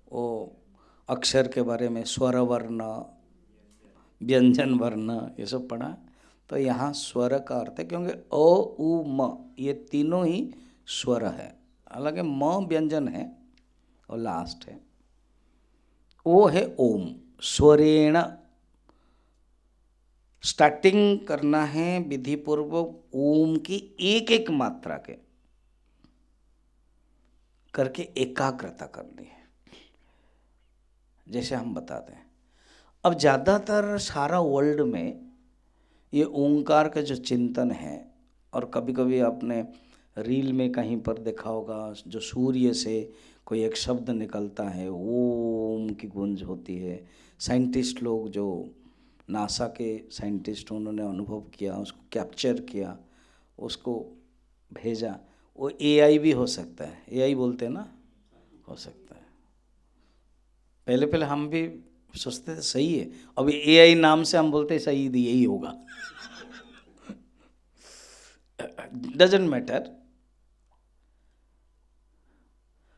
वो अक्षर के बारे में, स्वर वर्ण, व्यंजन वर्ण, ये सब पढ़ा। तो यहाँ स्वर का अर्थ है, क्योंकि अ उ म ये तीनों ही स्वर है, हालांकि म व्यंजन है और लास्ट है, वो है ओम। स्वरेण स्टार्टिंग करना है विधि पूर्वक ओम की एक एक मात्रा के करके एकाग्रता करनी है, जैसे हम बताते हैं। अब ज़्यादातर सारा वर्ल्ड में ये ओंकार का जो चिंतन है, और कभी कभी आपने रील में कहीं पर देखा होगा, जो सूर्य से कोई एक शब्द निकलता है, ओम की गूंज होती है। साइंटिस्ट लोग, जो नासा के साइंटिस्ट, उन्होंने अनुभव किया, उसको कैप्चर किया, उसको भेजा। वो एआई भी हो सकता है, एआई बोलते हैं ना, हो सकता है। पहले पहले हम भी सोचते थे सही है, अब एआई नाम से हम बोलते हैं सही यही होगा। डजंट मैटर,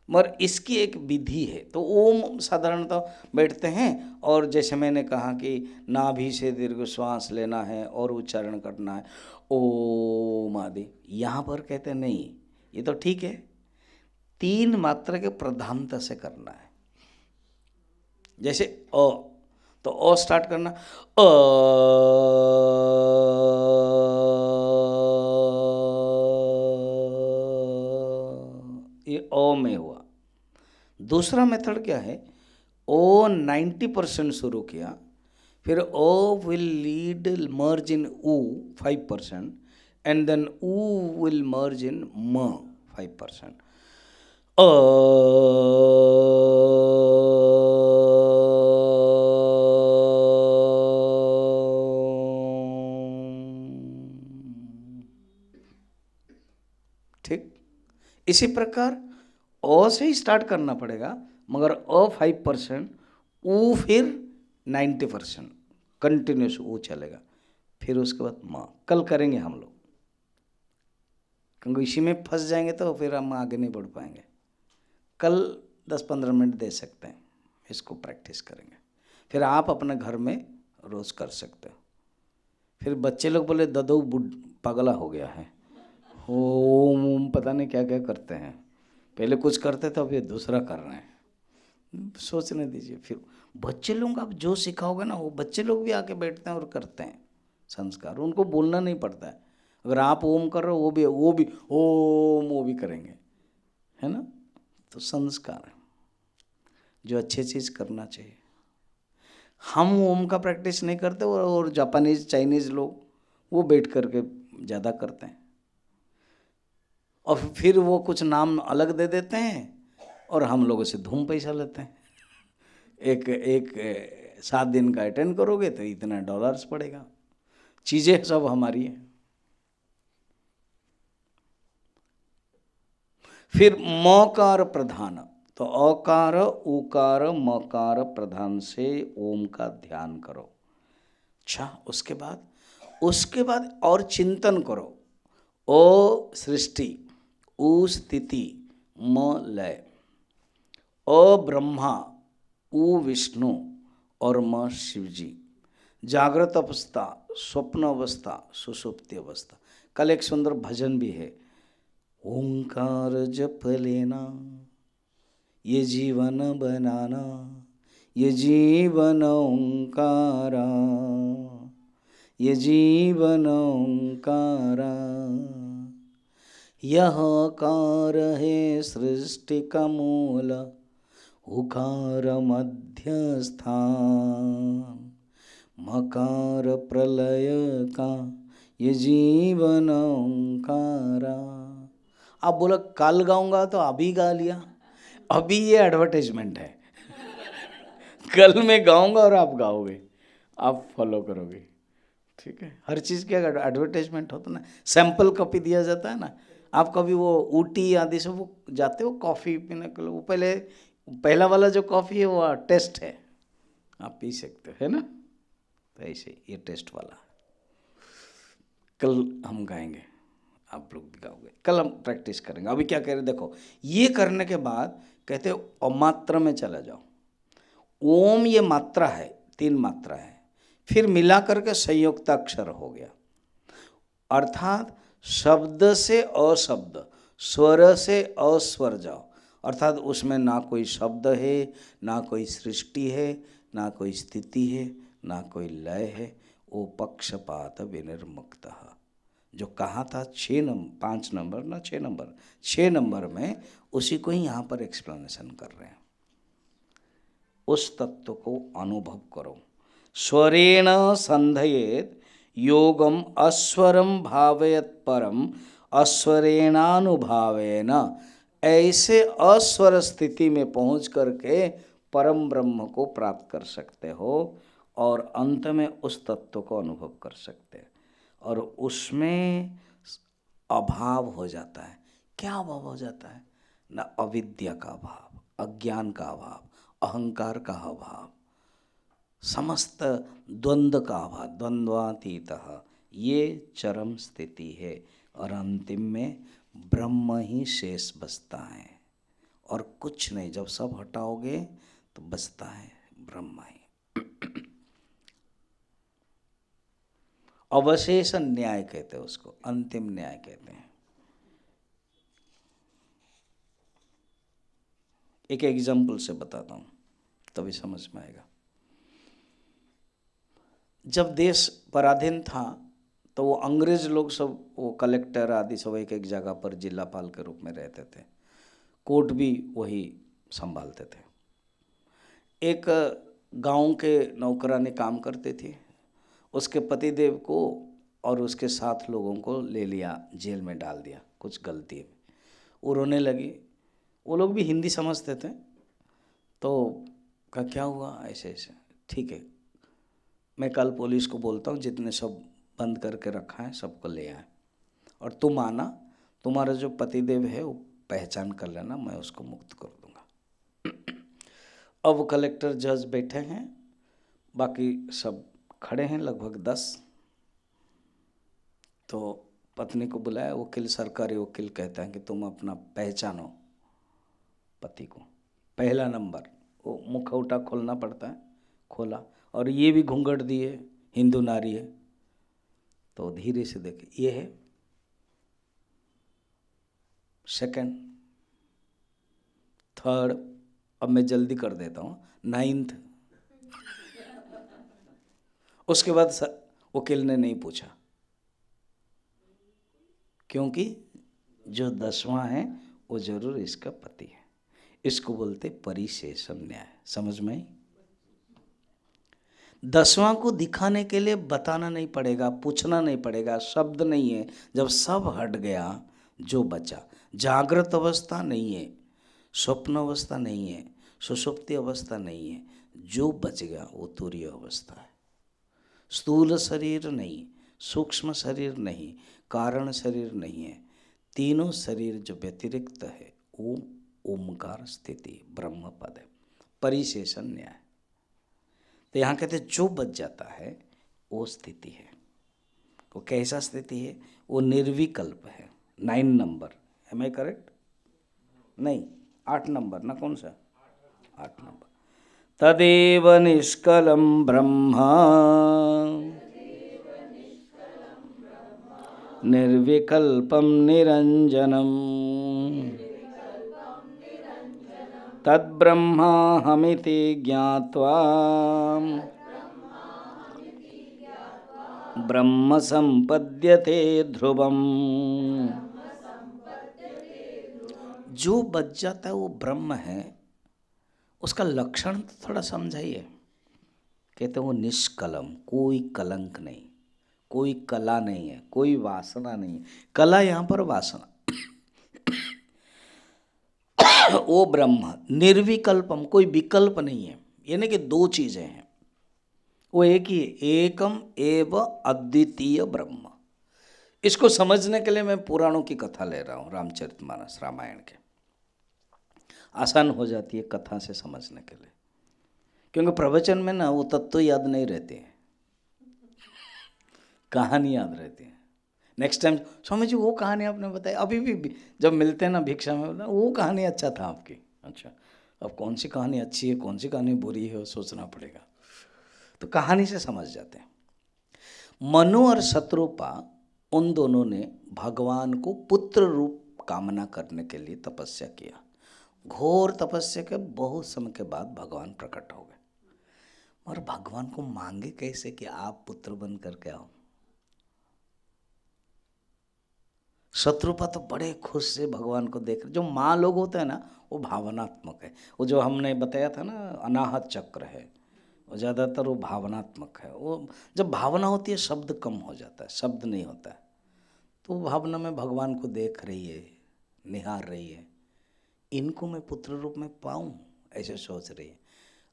मगर इसकी एक विधि है। तो ओम साधारणतः बैठते हैं, और जैसे मैंने कहा कि नाभि से दीर्घ श्वास लेना है और उच्चारण करना है ओम आदि। यहाँ पर कहते हैं नहीं, ये तो ठीक है, 3 मात्रा के प्रधानता से करना है। जैसे अ, तो अ स्टार्ट करना, अ, ये अ में हुआ। दूसरा मेथड क्या है, ओ 90% शुरू किया, फिर ओ विल लीड मर्ज इन ऊ 5%, एंड देन ऊ विल मर्ज इन म 5%। ठीक, इसी प्रकार ओ से ही स्टार्ट करना पड़ेगा, मगर अ 5%, ऊ फिर 90%, कंटिन्यूस ऊ चलेगा, फिर उसके बाद माँ। कल करेंगे हम लोग, क्योंकि इसी में फंस जाएंगे तो फिर हम आगे नहीं बढ़ पाएंगे। कल 10-15 मिनट दे सकते हैं, इसको प्रैक्टिस करेंगे, फिर आप अपने घर में रोज़ कर सकते हो। फिर बच्चे लोग बोले ददो पगला हो गया है, ओम पता नहीं क्या क्या करते हैं, पहले कुछ करते थे अब ये दूसरा कर रहे हैं। सोचने दीजिए, फिर बच्चे लोग आप जो सिखाओगे ना वो बच्चे लोग भी आके बैठते हैं और करते हैं संस्कार, उनको बोलना नहीं पड़ता है। अगर आप ओम कर रहे हो वो भी ओम वो भी करेंगे, है ना। तो संस्कार है जो अच्छी चीज़ करना चाहिए। हम ओम का प्रैक्टिस नहीं करते और जापानीज चाइनीज़ लोग वो बैठ करके ज़्यादा करते हैं और फिर वो कुछ नाम अलग दे देते हैं और हम लोगों से धूम पैसा लेते हैं। एक एक 7 दिन का अटेंड करोगे तो इतना डॉलर्स पड़ेगा। चीज़ें सब हमारी हैं। फिर मकार प्रधान, तो अकार उकार मकार प्रधान से ओम का ध्यान करो। अच्छा, उसके बाद और चिंतन करो। ओ सृष्टि, उ स्थिति, म लय, अ ब्रह्मा, उ विष्णु और म शिव जी। जागृत अवस्था, स्वप्न अवस्था, सुषुप्ति अवस्था। कल एक सुंदर भजन भी है, ओंकार जप लेना ये जीवन बनाना, ये जीवन ओंकारा, ये जीवन ओंकारा, यह कार है सृष्टि का मूल, उकार मध्य स्थान, मकार प्रलय का ये जीवन ओंकारा। आप बोला कल गाऊंगा तो अभी गा लिया, अभी ये एडवर्टाइजमेंट है। कल मैं गाऊंगा और आप गाओगे, आप फॉलो करोगे, ठीक है। हर चीज़ के एडवर्टाइजमेंट होता ना, सैंपल कॉपी दिया जाता है ना। आप कभी वो ऊटी आदि से वो जाते हो कॉफ़ी पीने के लिए, वो पहला वाला जो कॉफ़ी है वो टेस्ट है, आप पी सकते हो, है ना। तो ऐसे ये टेस्ट वाला कल हम गाएंगे, आप लोग भी गाओगे, कल हम प्रैक्टिस करेंगे। अभी क्या कह रहे देखो, ये करने के बाद कहते हो अमात्रा में चला जाओ। ओम ये मात्रा है, 3 मात्रा है, फिर मिला करके संयुक्ताक्षर हो गया। अर्थात शब्द से अशब्द, स्वर से अस्वर जाओ। अर्थात उसमें ना कोई शब्द है, ना कोई सृष्टि है, ना कोई स्थिति है, ना कोई लय है। वो पक्षपात विनिर्मुक्त, जो कहा था 5 नंबर ना 6 नंबर में, उसी को ही यहाँ पर एक्सप्लेनेशन कर रहे हैं। उस तत्व को अनुभव करो। स्वरेण संधयेत योगम अस्वरम भावयत परम अस्वरेणानुभावेन। ऐसे अस्वर स्थिति में पहुंच करके परम ब्रह्म को प्राप्त कर सकते हो और अंत में उस तत्व को अनुभव कर सकते हैं। और उसमें अभाव हो जाता है। क्या अभाव हो जाता है? न अविद्या का अभाव, अज्ञान का अभाव, अहंकार का अभाव, समस्त द्वंद्व का अभाव, द्वंद्वातीत, ये चरम स्थिति है। और अंतिम में ब्रह्म ही शेष बचता है और कुछ नहीं। जब सब हटाओगे तो बचता है ब्रह्म ही। अवशेष न्याय कहते हैं उसको, अंतिम न्याय कहते हैं। एक एग्जाम्पल से बताता हूँ तभी समझ में आएगा। जब देश पराधीन था तो वो अंग्रेज लोग सब, वो कलेक्टर आदि सब एक एक जगह पर जिलापाल के रूप में रहते थे, कोर्ट भी वही संभालते थे। एक गांव के नौकरानी काम करती थी, उसके पतिदेव को और उसके 7 लोगों को ले लिया, जेल में डाल दिया कुछ गलती है। वो रोने लगी। वो लोग भी हिंदी समझते थे, तो कहा क्या हुआ, ऐसे ऐसे। ठीक है, मैं कल पुलिस को बोलता हूँ, जितने सब बंद करके रखा है सबको ले आए, और तुम आना, तुम्हारा जो पतिदेव है वो पहचान कर लेना, मैं उसको मुक्त कर दूंगा। अब कलेक्टर जज बैठे हैं, बाकी सब खड़े हैं, लगभग 10। तो पत्नी को बुलाया, वकील, सरकारी वकील कहता है कि तुम अपना पहचानो पति को। पहला नंबर, वो मुखौटा खोलना पड़ता है, खोला, और ये भी घूंघट दिए, हिंदू नारी है। तो धीरे से देखे, ये है। सेकंड, थर्ड, अब मैं जल्दी कर देता हूँ, 9th, उसके बाद वकील ने नहीं पूछा, क्योंकि जो 10वां है वो जरूर इसका पति है। इसको बोलते परिशेषम न्याय। समझ में आई? 10वां को दिखाने के लिए बताना नहीं पड़ेगा, पूछना नहीं पड़ेगा, शब्द नहीं है। जब सब हट गया, जो बचा, जागृत अवस्था नहीं है, स्वप्न अवस्था नहीं है, सुषुप्ति अवस्था नहीं है, जो बच गया वो तुरीय अवस्था है। स्थूल शरीर नहीं, सूक्ष्म शरीर नहीं, कारण शरीर नहीं है, तीनों शरीर जो व्यतिरिक्त है वो ओमकार स्थिति ब्रह्म पद है, परिशेषण न्याय। तो यहाँ कहते जो बच जाता है वो स्थिति है। वो कैसा स्थिति है? वो निर्विकल्प है। 9 नंबर, एम आई करेक्ट? नहीं, 8 नंबर ना, कौन सा? 8 नंबर। तदेव निष्कलं ब्रह्म निर्विकल्पं निरंजनम् तद्ब्रह्माहमिति ज्ञात्वा ब्रह्म संपद्यते ध्रुवम्। जो बच जाता है वो ब्रह्म है। उसका लक्षण तो थोड़ा समझाइए। कहते हैं वो निष्कलम, कोई कलंक नहीं, कोई कला नहीं है, कोई वासना नहीं है। कला यहाँ पर वासना। वो ब्रह्म निर्विकल्पम, कोई विकल्प नहीं है। यानी कि 2 चीजें हैं, वो एक ही है, एकम एव अद्वितीय ब्रह्म। इसको समझने के लिए मैं पुराणों की कथा ले रहा हूँ, रामचरितमानस, रामायण के। आसान हो जाती है कथा से समझने के लिए, क्योंकि प्रवचन में ना वो तत्व याद नहीं रहते हैं, कहानी याद रहती है। नेक्स्ट टाइम स्वामी जी वो कहानी आपने बताई, अभी भी जब मिलते हैं ना भिक्षा में, बोलना वो कहानी अच्छा था आपकी। अच्छा, अब कौन सी कहानी अच्छी है, कौन सी कहानी बुरी है, वो सोचना पड़ेगा। तो कहानी से समझ जाते हैं। मनु और शत्रुपा, उन दोनों ने भगवान को पुत्र रूप कामना करने के लिए तपस्या किया। घोर तपस्या के बहुत समय के बाद भगवान प्रकट हो गए। और भगवान को मांगे कैसे कि आप पुत्र बन करके आओ। शत्रुपा तो बड़े खुश से भगवान को देख रहे। जो माँ लोग होते हैं ना, वो भावनात्मक है। वो जो हमने बताया था ना, अनाहत चक्र है, वो ज़्यादातर वो भावनात्मक है। वो जब भावना होती है शब्द कम हो जाता है, शब्द नहीं होता है। तो वो भावना में भगवान को देख रही है, निहार रही है, इनको मैं पुत्र रूप में पाऊँ, ऐसे सोच रही है।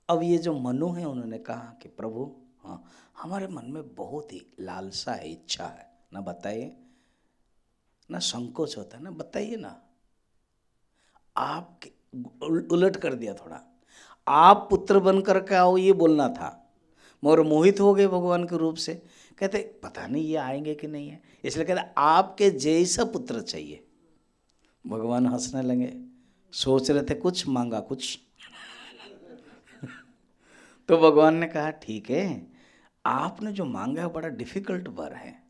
अब ये जो मनु है, उन्होंने कहा कि प्रभु, हाँ, हमारे मन में बहुत ही लालसा है, इच्छा है, ना बताइए, ना संकोच होता है, ना बताइए ना। आप उलट कर दिया थोड़ा, आप पुत्र बन करके आओ ये बोलना था, मगर मोहित हो गए भगवान के रूप से। कहते पता नहीं ये आएंगे कि नहीं है, इसलिए कहते आपके जैसा पुत्र चाहिए। भगवान हंसने लगे, सोच रहे थे कुछ, मांगा कुछ। तो भगवान ने कहा ठीक है, आपने जो मांगा है बड़ा डिफिकल्ट वर है,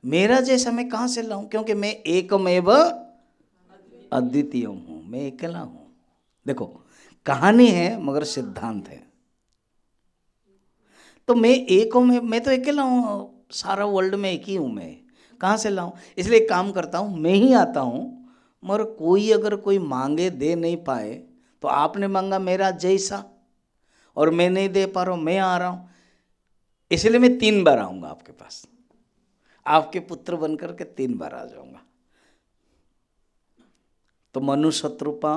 मेरा जैसा मैं कहाँ से लाऊं, क्योंकि मैं एकमेव अद्वितीय हूं, मैं अकेला हूं। देखो कहानी है मगर सिद्धांत है। तो मैं एक हूं, मैं तो अकेला हूं, सारा वर्ल्ड में एक ही हूं, मैं कहाँ से लाऊं। इसलिए एक काम करता हूं, मैं ही आता हूं, मगर कोई अगर कोई मांगे दे नहीं पाए, तो आपने मांगा मेरा जैसा, और मैं नहीं दे पा रहा हूं, मैं आ रहा हूं, इसलिए मैं 3 बार आऊंगा आपके पास, आपके पुत्र बनकर के 3 बार आ जाऊंगा। तो मनु शत्रुपा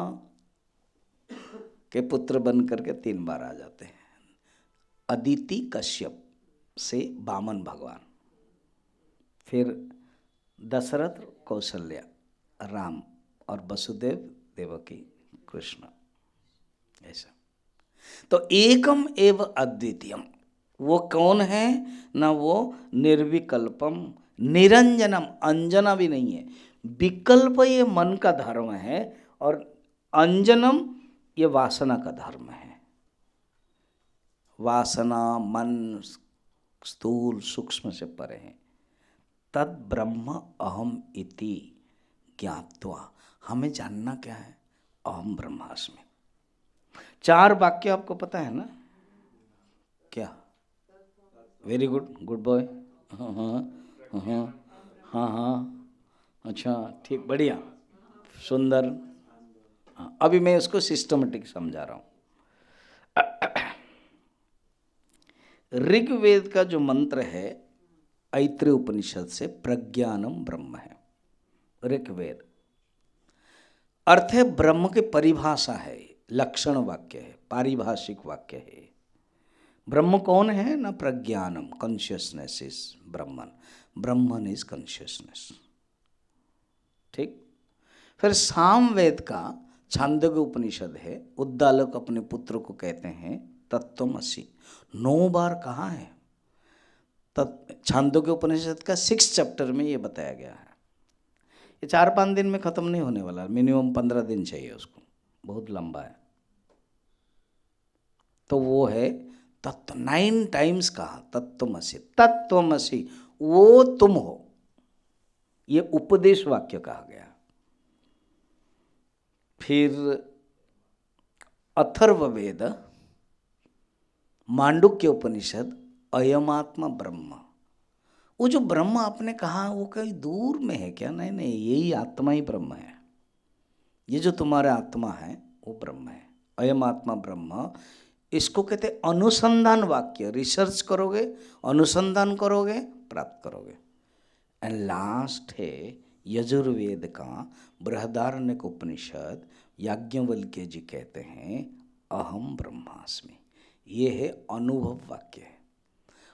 के पुत्र बनकर के 3 बार आ जाते हैं। अदिति कश्यप से वामन भगवान, फिर दशरथ कौशल्या राम, और वसुदेव देवकी कृष्ण, ऐसा। तो एकम एव अद्वितीयम, वो कौन है ना, वो निर्विकल्पम निरंजनम, अंजना भी नहीं है। विकल्प ये मन का धर्म है, और अंजनम ये वासना का धर्म है। वासना मन स्थूल सूक्ष्म से परे है। तद ब्रह्म अहम इति ज्ञात्वा, हमें जानना क्या है, अहम ब्रह्मास्मि। 4 वाक्य आपको पता है ना, क्या? Very good, good boy. हाँ हाँ हाँ हाँ हाँ हाँ, अच्छा ठीक, बढ़िया, सुंदर। हाँ, अभी मैं उसको सिस्टमेटिक समझा रहा हूँ। ऋग्वेद का जो मंत्र है ऐत्रेय उपनिषद से प्रज्ञानम ब्रह्म है। ऋग्वेद अर्थ है ब्रह्म की परिभाषा है, लक्षण वाक्य है, पारिभाषिक वाक्य है। ब्रह्म कौन है ना? प्रज्ञानम, consciousness is Brahman, Brahman is consciousness. ठीक। फिर सामवेद का छांदोग्य उपनिषद है, उद्दालक अपने पुत्र को कहते हैं तत्त्वमसि। 9 बार कहा है छांदोग्य उपनिषद का 6 चैप्टर में ये बताया गया है। ये 4-5 दिन में खत्म नहीं होने वाला, मिनिमम 15 दिन चाहिए उसको, बहुत लंबा है। तो वो है तत्व, 9 टाइम्स कहा तत्त्वमसि, तत्त्वमसि वो तुम हो, ये उपदेश वाक्य कहा गया। फिर अथर्ववेद, मांडुक्य उपनिषद, अयमात्मा ब्रह्म। वो जो ब्रह्म आपने कहा वो कहीं दूर में है क्या? नहीं नहीं, यही आत्मा ही ब्रह्म है। ये जो तुम्हारा आत्मा है वो ब्रह्म है, अयम आत्मा ब्रह्म। इसको कहते अनुसंधान वाक्य, रिसर्च करोगे, अनुसंधान करोगे, प्राप्त करोगे। एंड लास्ट है यजुर्वेद का बृहदारण्यक उपनिषद, याज्ञवल्क्य जी कहते हैं अहम ब्रह्मास्मि। ये है अनुभव वाक्य है।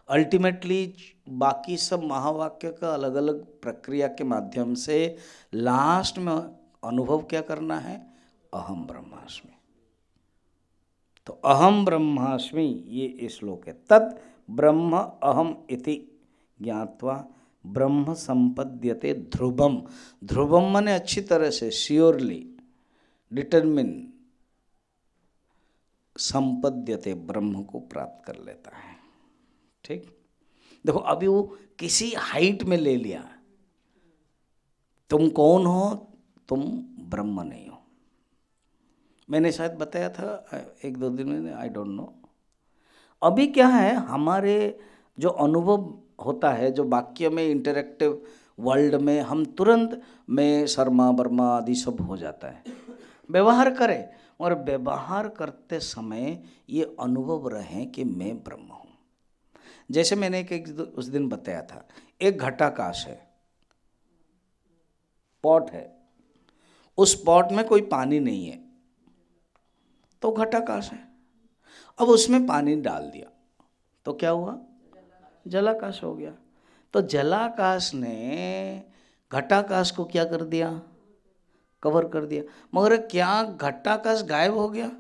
अल्टीमेटली बाकी सब महावाक्य का अलग अलग प्रक्रिया के माध्यम से लास्ट में अनुभव क्या करना है? अहम ब्रह्मास्मि। तो अहम ब्रह्मास्मि ये श्लोक है। तत् ब्रह्म अहम इति ज्ञात्वा ब्रह्म संपद्यते ध्रुवम। ध्रुवम माने अच्छी तरह से, श्योरली, डिटरमिन, संपद्यते ब्रह्म को प्राप्त कर लेता है। ठीक। देखो अभी वो किसी हाइट में ले लिया, तुम कौन हो? तुम ब्रह्म नहीं हो। मैंने शायद बताया था 1-2 दिन में, आई डोंट नो। अभी क्या है, हमारे जो अनुभव होता है, जो वाक्य में इंटरेक्टिव वर्ल्ड में हम तुरंत में शर्मा वर्मा आदि सब हो जाता है, व्यवहार करें, और व्यवहार करते समय ये अनुभव रहे कि मैं ब्रह्म हूँ। जैसे मैंने उस दिन बताया था, एक घटाकाश है, पॉट है, उस पॉट में कोई पानी नहीं है तो घटाकाश है। अब उसमें पानी डाल दिया तो क्या हुआ? जलाकाश हो गया। तो जलाकाश ने घटाकाश को क्या कर दिया? कवर कर दिया। मगर क्या घटाकाश गायब हो गया?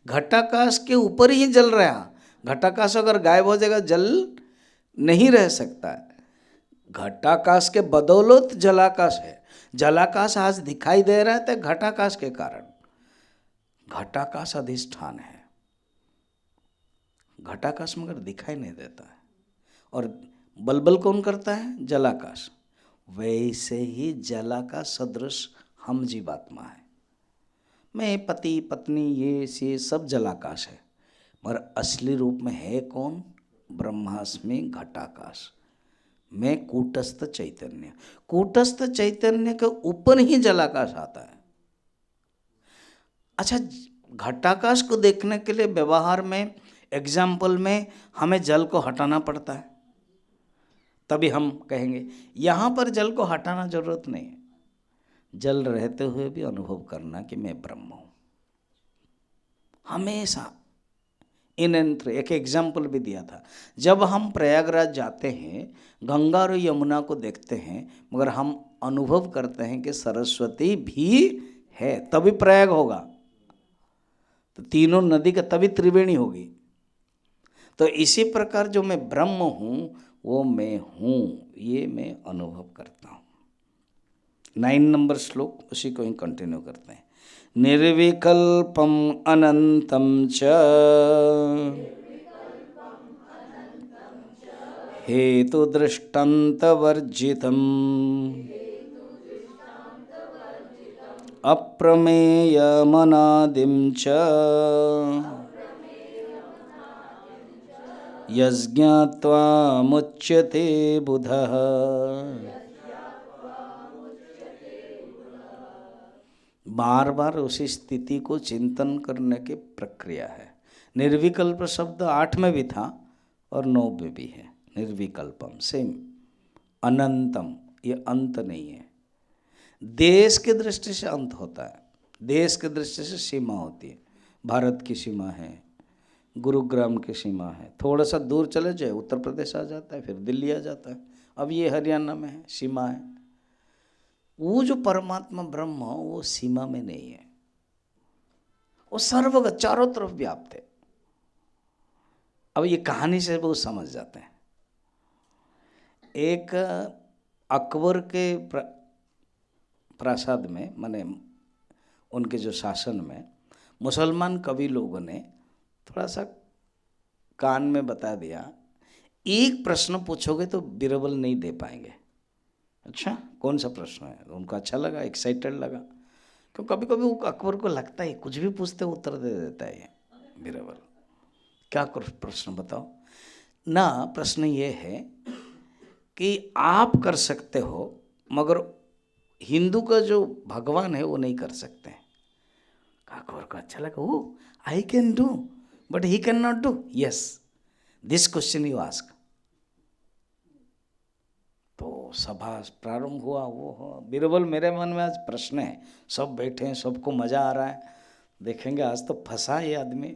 घटाकाश के ऊपर ही जल रहा। घटाकाश अगर गायब हो जाएगा जल नहीं रह सकता है। घटाकाश के बदौलत जलाकाश है। जलाकाश आज दिखाई दे रहा है तो घटाकाश के कारण। घटाकाश अधिष्ठान है, घटाकाश मगर दिखाई नहीं देता है। और बलबल कौन करता है? जलाकाश। वैसे ही जलाकाश सदृश हम जीवात्मा है। मैं पति पत्नी ये सब जलाकाश है, मगर असली रूप में है कौन? ब्रह्मास्मि घटाकाश। मैं कूटस्थ चैतन्य। कूटस्थ चैतन्य के ऊपर ही जलाकाश आता है। अच्छा, घटाकाश को देखने के लिए व्यवहार में, एग्जाम्पल में, हमें जल को हटाना पड़ता है, तभी हम कहेंगे। यहाँ पर जल को हटाना जरूरत नहीं है, जल रहते हुए भी अनुभव करना कि मैं ब्रह्म हूँ हमेशा। इन एंड थ्रू एक एग्जाम्पल भी दिया था। जब हम प्रयागराज जाते हैं, गंगा और यमुना को देखते हैं, मगर हम अनुभव करते हैं कि सरस्वती भी है, तभी प्रयाग होगा। तो तीनों नदी का तभी त्रिवेणी होगी। तो इसी प्रकार जो मैं ब्रह्म हूँ वो मैं हूँ, ये मैं अनुभव करता हूँ। 9 नंबर श्लोक उसी को ही कंटिन्यू करते हैं। निर्विकल्पम अनंतम च हेतु दृष्टान्तवर्जितम् अप्रमेयमनादिं च यज्ञात्वा मुच्यते बुधः। बार बार उसी स्थिति को चिंतन करने की प्रक्रिया है। निर्विकल्प शब्द 8 में भी था और 9 में भी है। निर्विकल्पम सेम, अनंतम, ये अंत नहीं है। देश की दृष्टि से अंत होता है, देश की दृष्टि से सीमा होती है। भारत की सीमा है, गुरुग्राम की सीमा है, थोड़ा सा दूर चले जाए उत्तर प्रदेश आ जाता है, फिर दिल्ली आ जाता है, अब ये हरियाणा में है, सीमा है। वो जो परमात्मा ब्रह्म वो सीमा में नहीं है, वो सर्वगत चारों तरफ व्याप्त है। अब ये कहानी से वो समझ जाते हैं। एक अकबर के प्रासाद में, माने उनके जो शासन में, मुसलमान कवि लोगों ने थोड़ा सा कान में बता दिया, एक प्रश्न पूछोगे तो बीरबल नहीं दे पाएंगे। अच्छा, कौन सा प्रश्न है? उनको अच्छा लगा, एक्साइटेड लगा, क्यों कभी कभी वो अकबर को लगता है कुछ भी पूछते उत्तर दे देता है ये बीरबल। क्या प्रश्न बताओ ना? प्रश्न ये है कि आप कर सकते हो मगर हिंदू का जो भगवान है वो नहीं कर सकते। अकबर को अच्छा लगा, वो I can do but he can not do, yes this question you ask. तो सभा प्रारंभ हुआ। वो बीरबल, मेरे मन में आज प्रश्न है, सब बैठे हैं, सबको मजा आ रहा है, देखेंगे आज तो फंसा ये आदमी।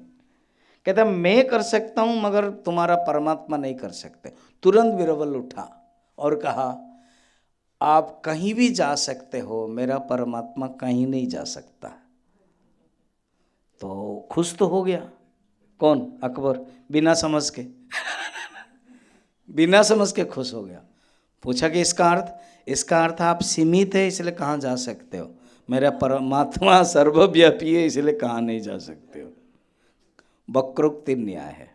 कहता मैं कर सकता हूं मगर तुम्हारा परमात्मा नहीं कर सकते। तुरंत बीरबल उठा और कहा आप कहीं भी जा सकते हो, मेरा परमात्मा कहीं नहीं जा सकता। तो खुश तो हो गया कौन? अकबर, बिना समझ के बिना समझ के खुश हो गया। पूछा कि इसका अर्थ? इसका अर्थ आप सीमित है इसलिए कहाँ जा सकते हो, मेरा परमात्मा सर्वव्यापी है इसलिए कहाँ नहीं जा सकते हो। वक्रोक्ति न्याय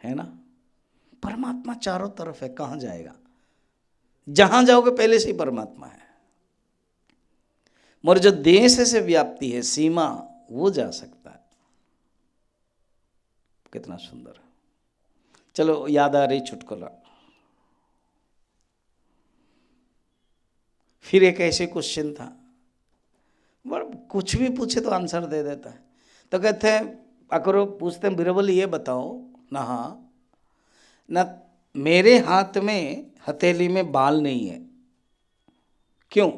है ना? परमात्मा चारों तरफ है, कहाँ जाएगा? जहां जाओगे पहले से ही परमात्मा है। मगर जो देश से व्याप्ति है, सीमा, वो जा सकता है। कितना सुंदर है। चलो याद आ रही चुटकुला। फिर एक ऐसे क्वेश्चन था, कुछ भी पूछे तो आंसर दे देता है। तो कहते हैं अकबर पूछते हैं बीरबल ये बताओ ना, हाँ ना, मेरे हाथ में हथेली में बाल नहीं है, क्यों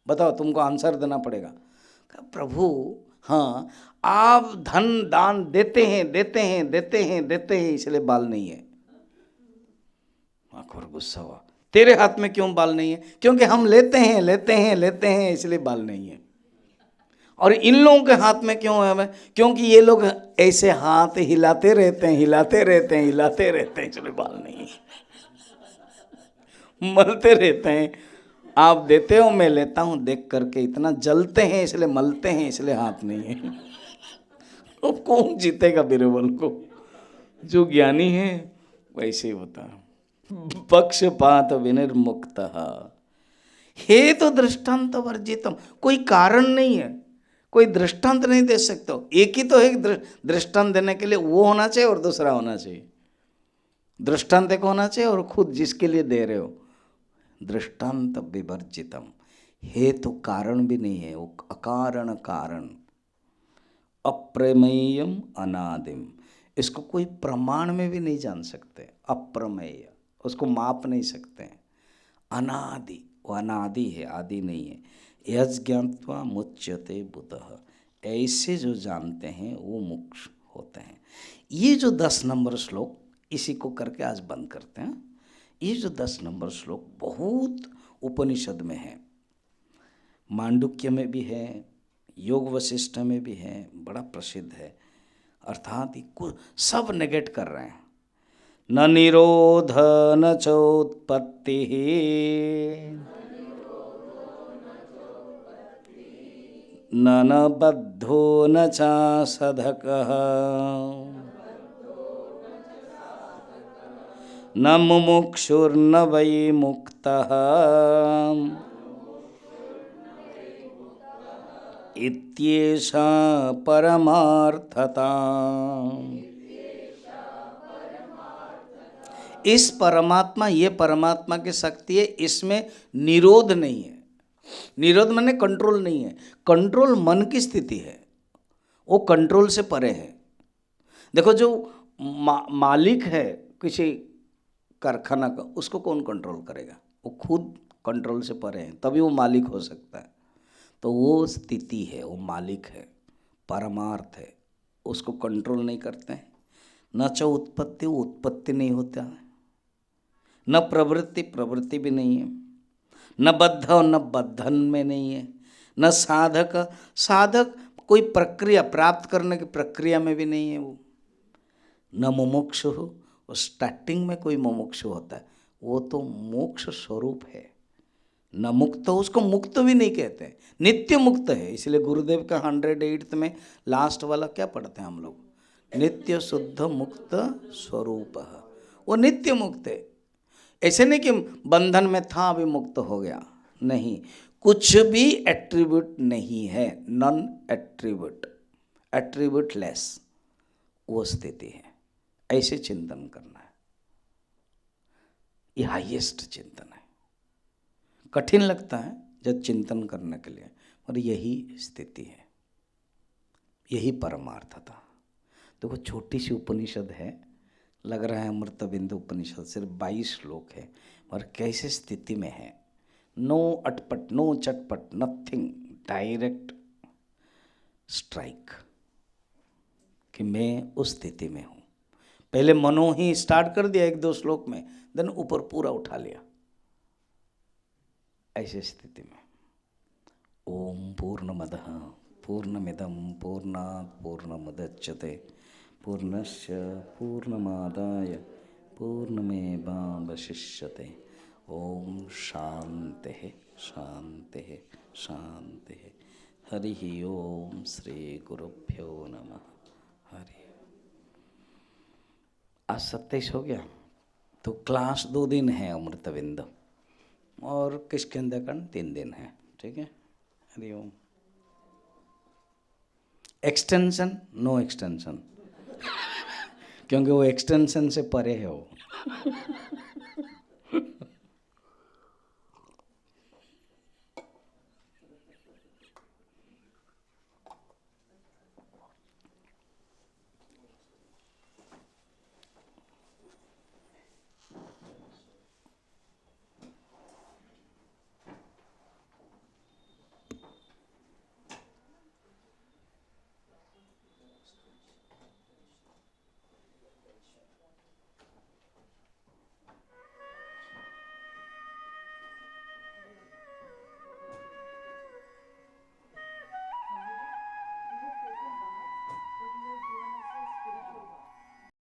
बताओ, तुमको आंसर देना पड़ेगा। प्रभु हाँ, आप धन दान देते हैं देते हैं देते हैं देते हैं इसलिए बाल नहीं है। अकबर गुस्सा हुआ, तेरे हाथ में क्यों बाल नहीं है? क्योंकि हम लेते हैं लेते हैं लेते हैं इसलिए बाल नहीं है। और इन लोगों के हाथ में क्यों है? क्योंकि ये लोग ऐसे हाथ हिलाते रहते हैं हिलाते रहते हैं हिलाते रहते हैं इसलिए बाल नहीं है। मलते रहते हैं, आप देते हो मैं लेता हूं, देख करके इतना जलते हैं इसलिए मलते हैं इसलिए हाथ नहीं है। तो कौन जीतेगा बीरबल को? जो ज्ञानी है वैसे ही होता है। पक्षपात विनिर्मुक्त हे तो दृष्टांत वर्जितम, कोई कारण नहीं है, कोई दृष्टांत नहीं दे सकते हो। एक ही तो है दृष्टांत देने के लिए, वो होना चाहिए और दूसरा होना चाहिए। दृष्टांत एक होना चाहिए और खुद जिसके लिए दे रहे हो। दृष्टांत विवर्जितम, हे तो कारण भी नहीं है, वो अकारण कारण। अप्रमेयम अनादिम, इसको कोई प्रमाण में भी नहीं जान सकते। अप्रमेय, उसको माप नहीं सकते। अनादि, वो अनादि है, आदि नहीं है। यज्ञात्वा मुच्यते बुधः, ऐसे जो जानते हैं वो मोक्ष होते हैं। ये जो 10 नंबर श्लोक, इसी को करके आज बंद करते हैं। ये जो 10 नंबर श्लोक बहुत उपनिषद में है, मांडुक्य में भी है, योग वशिष्ठ में भी है, बड़ा प्रसिद्ध है। अर्थात सब नेगेट कर रहे हैं। न निरोध न चोत्पत्ति, न बद्धो न चासधकः, न मुमुक्षुर्न वै मुक्तः, इत्येषा परमार्थता। इस परमात्मा, ये परमात्मा की शक्ति है, इसमें निरोध नहीं है। निरोध माने कंट्रोल नहीं है, कंट्रोल मन की स्थिति है, वो कंट्रोल से परे है। देखो जो मालिक है किसी कारखाना का, उसको कौन कंट्रोल करेगा? वो खुद कंट्रोल से परे है, तभी वो मालिक हो सकता है। तो वो स्थिति है, वो मालिक है, परमार्थ है, उसको कंट्रोल नहीं करते हैं। न च उत्पत्ति, वो उत्पत्ति नहीं होता है, न प्रवृत्ति, प्रवृत्ति भी नहीं है, न बद्ध न बंधन में नहीं है, न साधक, साधक कोई प्रक्रिया प्राप्त करने की प्रक्रिया में भी नहीं है वो, न मुमुक्षु हो, स्टार्टिंग में कोई मुमुक्षु होता है, वो तो मोक्ष स्वरूप है। न मुक्त हो, उसको मुक्त भी नहीं कहते, नित्य मुक्त है। इसलिए गुरुदेव का 108 में लास्ट वाला क्या पढ़ते हैं हम लोग? नित्य शुद्ध मुक्त स्वरूप, वो नित्य मुक्त है। ऐसे नहीं कि बंधन में था अभी मुक्त हो गया, नहीं, कुछ भी एट्रीब्यूट नहीं है, नॉन एट्रीब्यूट, एट्रीब्यूटलेस वो स्थिति है। ऐसे चिंतन करना है, ये हाईएस्ट चिंतन है। कठिन लगता है जब चिंतन करने के लिए, और यही स्थिति है, यही परमार्थता। देखो छोटी सी उपनिषद है, लग रहा है अमृत बिंदु उपनिषद, सिर्फ 22 श्लोक है, और कैसे स्थिति में है। नो अटपट, नो चटपट, नथिंग, डायरेक्ट स्ट्राइक कि मैं उस स्थिति में हूँ। पहले मनो ही स्टार्ट कर दिया 1-2 श्लोक में, देन ऊपर पूरा उठा लिया। ऐसे स्थिति में ओम पूर्णमदः पूर्णमिदं पूर्णात् पूर्णमुदच्यते पूर्णस्य पूर्णमादाय पूर्णमेवावशिष्यते। ओम शांतिः शांतिः शांतिः। हरि ओम श्री गुरुभ्यो नमः। हरि। आज 27 हो गया, तो क्लास 2 दिन है अमृतविंद, और किष्किंध्याकांड 3 दिन है, ठीक है। हरिओम। एक्सटेंशन, नो एक्सटेंशन क्योंकि वो एक्सटेंशन से परे है वो